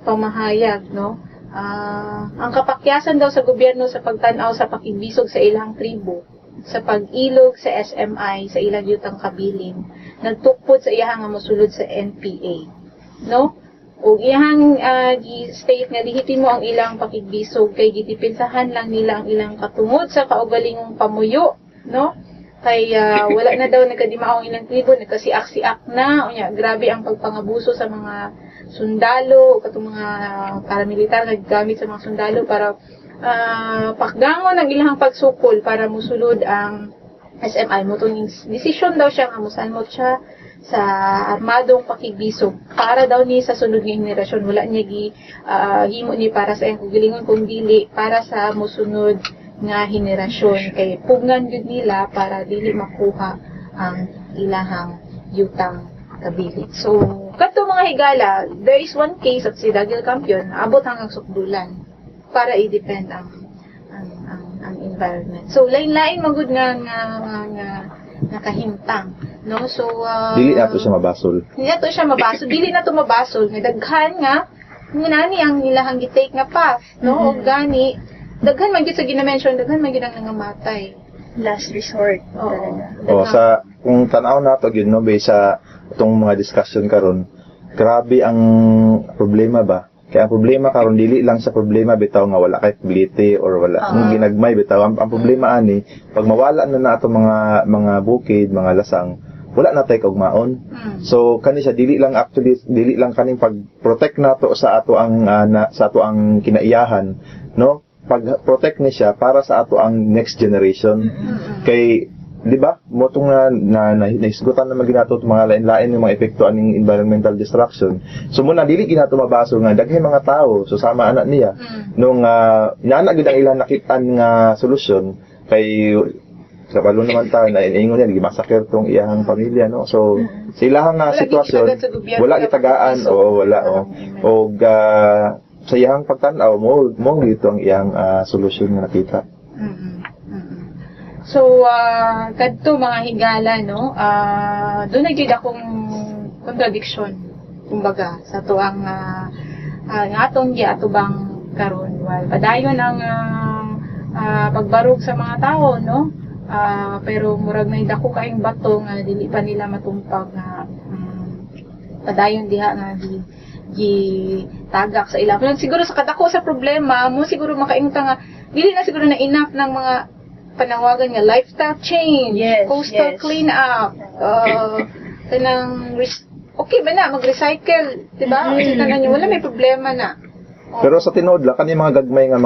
pamahayag, no? Ang kapakyasan daw sa gobyerno sa pagtanaw sa pakigbisog sa ilang tribo, sa pag-ilog sa SMI, sa ilang yutang kabilin, nagtukpod sa iyang nga mosulod sa NPA, no? O iyang state nga lihitin mo ang ilang pakigbisog kay gitipinsahan lang nila ang ilang katungod sa kaugalingong pamuyo, no? Kay wala na daw nagkadimao ang ilang tribo, nagkasiak-siak na, unya grabe ang pagpangabuso sa mga sundalo, katong mga paramilitar naggamit sa mga sundalo para pakdangon ang ilahang pagsukol para musulod ang SMI. Mutuning desisyon daw siya nga musalmot siya sa armadong pakigbisog para daw ni sa sunod nga henerasyon. Wala niya himo ni para sa iyang kugilingon kung dili para sa musunod nga henerasyon. Kay pugnan yun nila para dili makuha ang ilahang yutang kabilit. So, kadto mga higala, there is one case of si Dagil Campion, abot hanggang sukdulan para i-depend ang environment. So lain-lain magud nga nakahimtang, no? So Dili nato siya mabasol. dili na to siya mabasol, dili na to mabasol, nga daghan nga nani ang ilahang gitake nga path, no? Og gani daghan man gyud sa ginamention, daghan man gyud ang nangamatay. Last resort. Oo. O sa kung tanaw nato gyud no based sa itong mga discussion karon, grabe ang problema ba? Kaya ang problema karon dili lang sa problema bitaw nga wala kay ability or wala ang ginagmay bitaw. Ang problema ani pag mawala na nato mga bukid, mga lasang, wala na tay kaugmaon. So kani siya dili lang kaning pag-protect nato sa ato ang sa ato ang kinaiyahan, no? Pag-protect ni siya para sa ato ang next generation. Kay di ba mo tong naisgutan na maginato mga lain-lain yung mga epekto aning environmental destruction. So muna dili ginato mabasol nga daghay mga tao so sama anak niya nung inaana gid ang ilang nakitaan nga solusyon kay kabalo naman ta na ingon niya gimasakir tong iyang pamilya, no? So sa ilahang sitwasyon wala gitagaan o wala og sa iyang pagtan-aw mo dito ang iyang solusyon nga nakita. So, kadto mga higala, no? Doon na gyud akong contradiction, kumbaga, sa tuang atong giatubang karon wal padayon ang pagbarog sa mga tao, no? Pero murag may dako kaayong bato nga dili pa nila matumpag nga padayon diha nga tagak sa ila. Pero siguro sa kadako sa problema, mo siguro makaingon nga dili na siguro na enough ng mga panawagan nga lifestyle change, coastal cleanup, okay ba na mag-recycle, di ba? Wala may problema na. Pero sa tinuod lang kani mga gagmay nga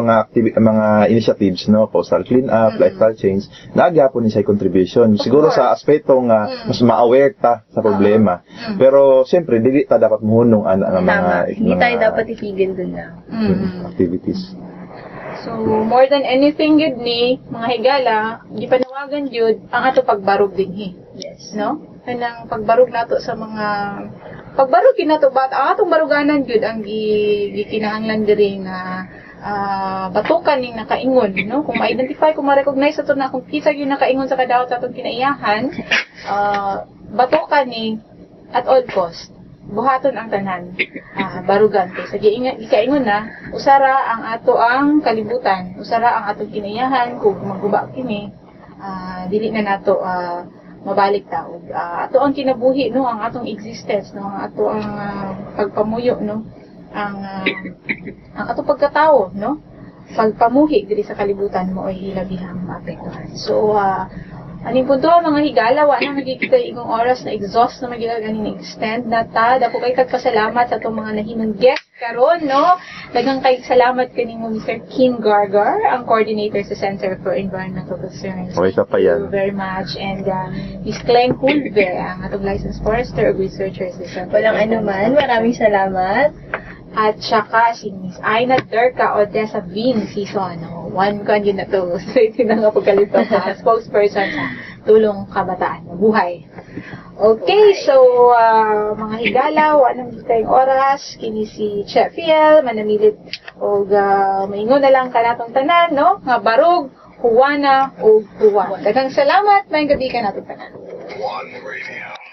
mga initiatives, no, coastal cleanup, lifestyle change, nagyapon ni sa contribution. Siguro sa aspeto nga mas ma-aware ta sa problema. Pero siyempre dili ta dapat muhunong ana nga mga Hindi tayo dapat itigil dun na. activities. So, more than anything yun ni, mga higala, di panawagan yun, ang ato pagbarog din Yes. no? Kanang pagbarog nato sa mga, pagbarog nato ba, ang atong baruganan yun, ang gikinahanglan diri nga, batukan ning nakaingon, no? Kung ma-identify, kung ma-recognize ato na, kung kisa yun nakaingon sa kadawat sa atong kinaiyahan, batukan ni, at all cost. Buhaton ang tanan, barugan kay sa gikaingon na usara ang ato ang kalibutan, usara ang atong kinayahan kung magguba kini, dili na nato mabalik ta og ato ang kinabuhi, no, ang atong existence, no, ang ato ang pagpamuyo, no, ang ato pagkatao, no, pagpamuhi diri sa kalibutan mo ay hilabihang maapektuhan. So aning punto mga higala, wa na magigita igong oras na exhaust na magiging extend na ta. Dako kay kagpasalamat sa itong mga nahinong guest karon, no? Daghang kay salamat kanimo Mr. Kim Gargar, ang coordinator sa Center for Environmental Concerns. Okay ka pa yan. Thank you very much. And Ms. Clem Hulve, ang atong licensed forester o researcher sa Center. Walang anuman, maraming salamat. At saka si Miss Aina Durka Odessa Bean Season. One kan yun na to. So, ito na nga pagkalito sa spokesperson sa Tulong Kabataan na Buhay. Okay, so mga higala, wanang tayong oras, kini si Chefiel, manamilit o maingon na lang kanatong tanan, no? Nga barog, huwana o huwa. Daghang salamat, may gabi ka natong tanan. One Radio.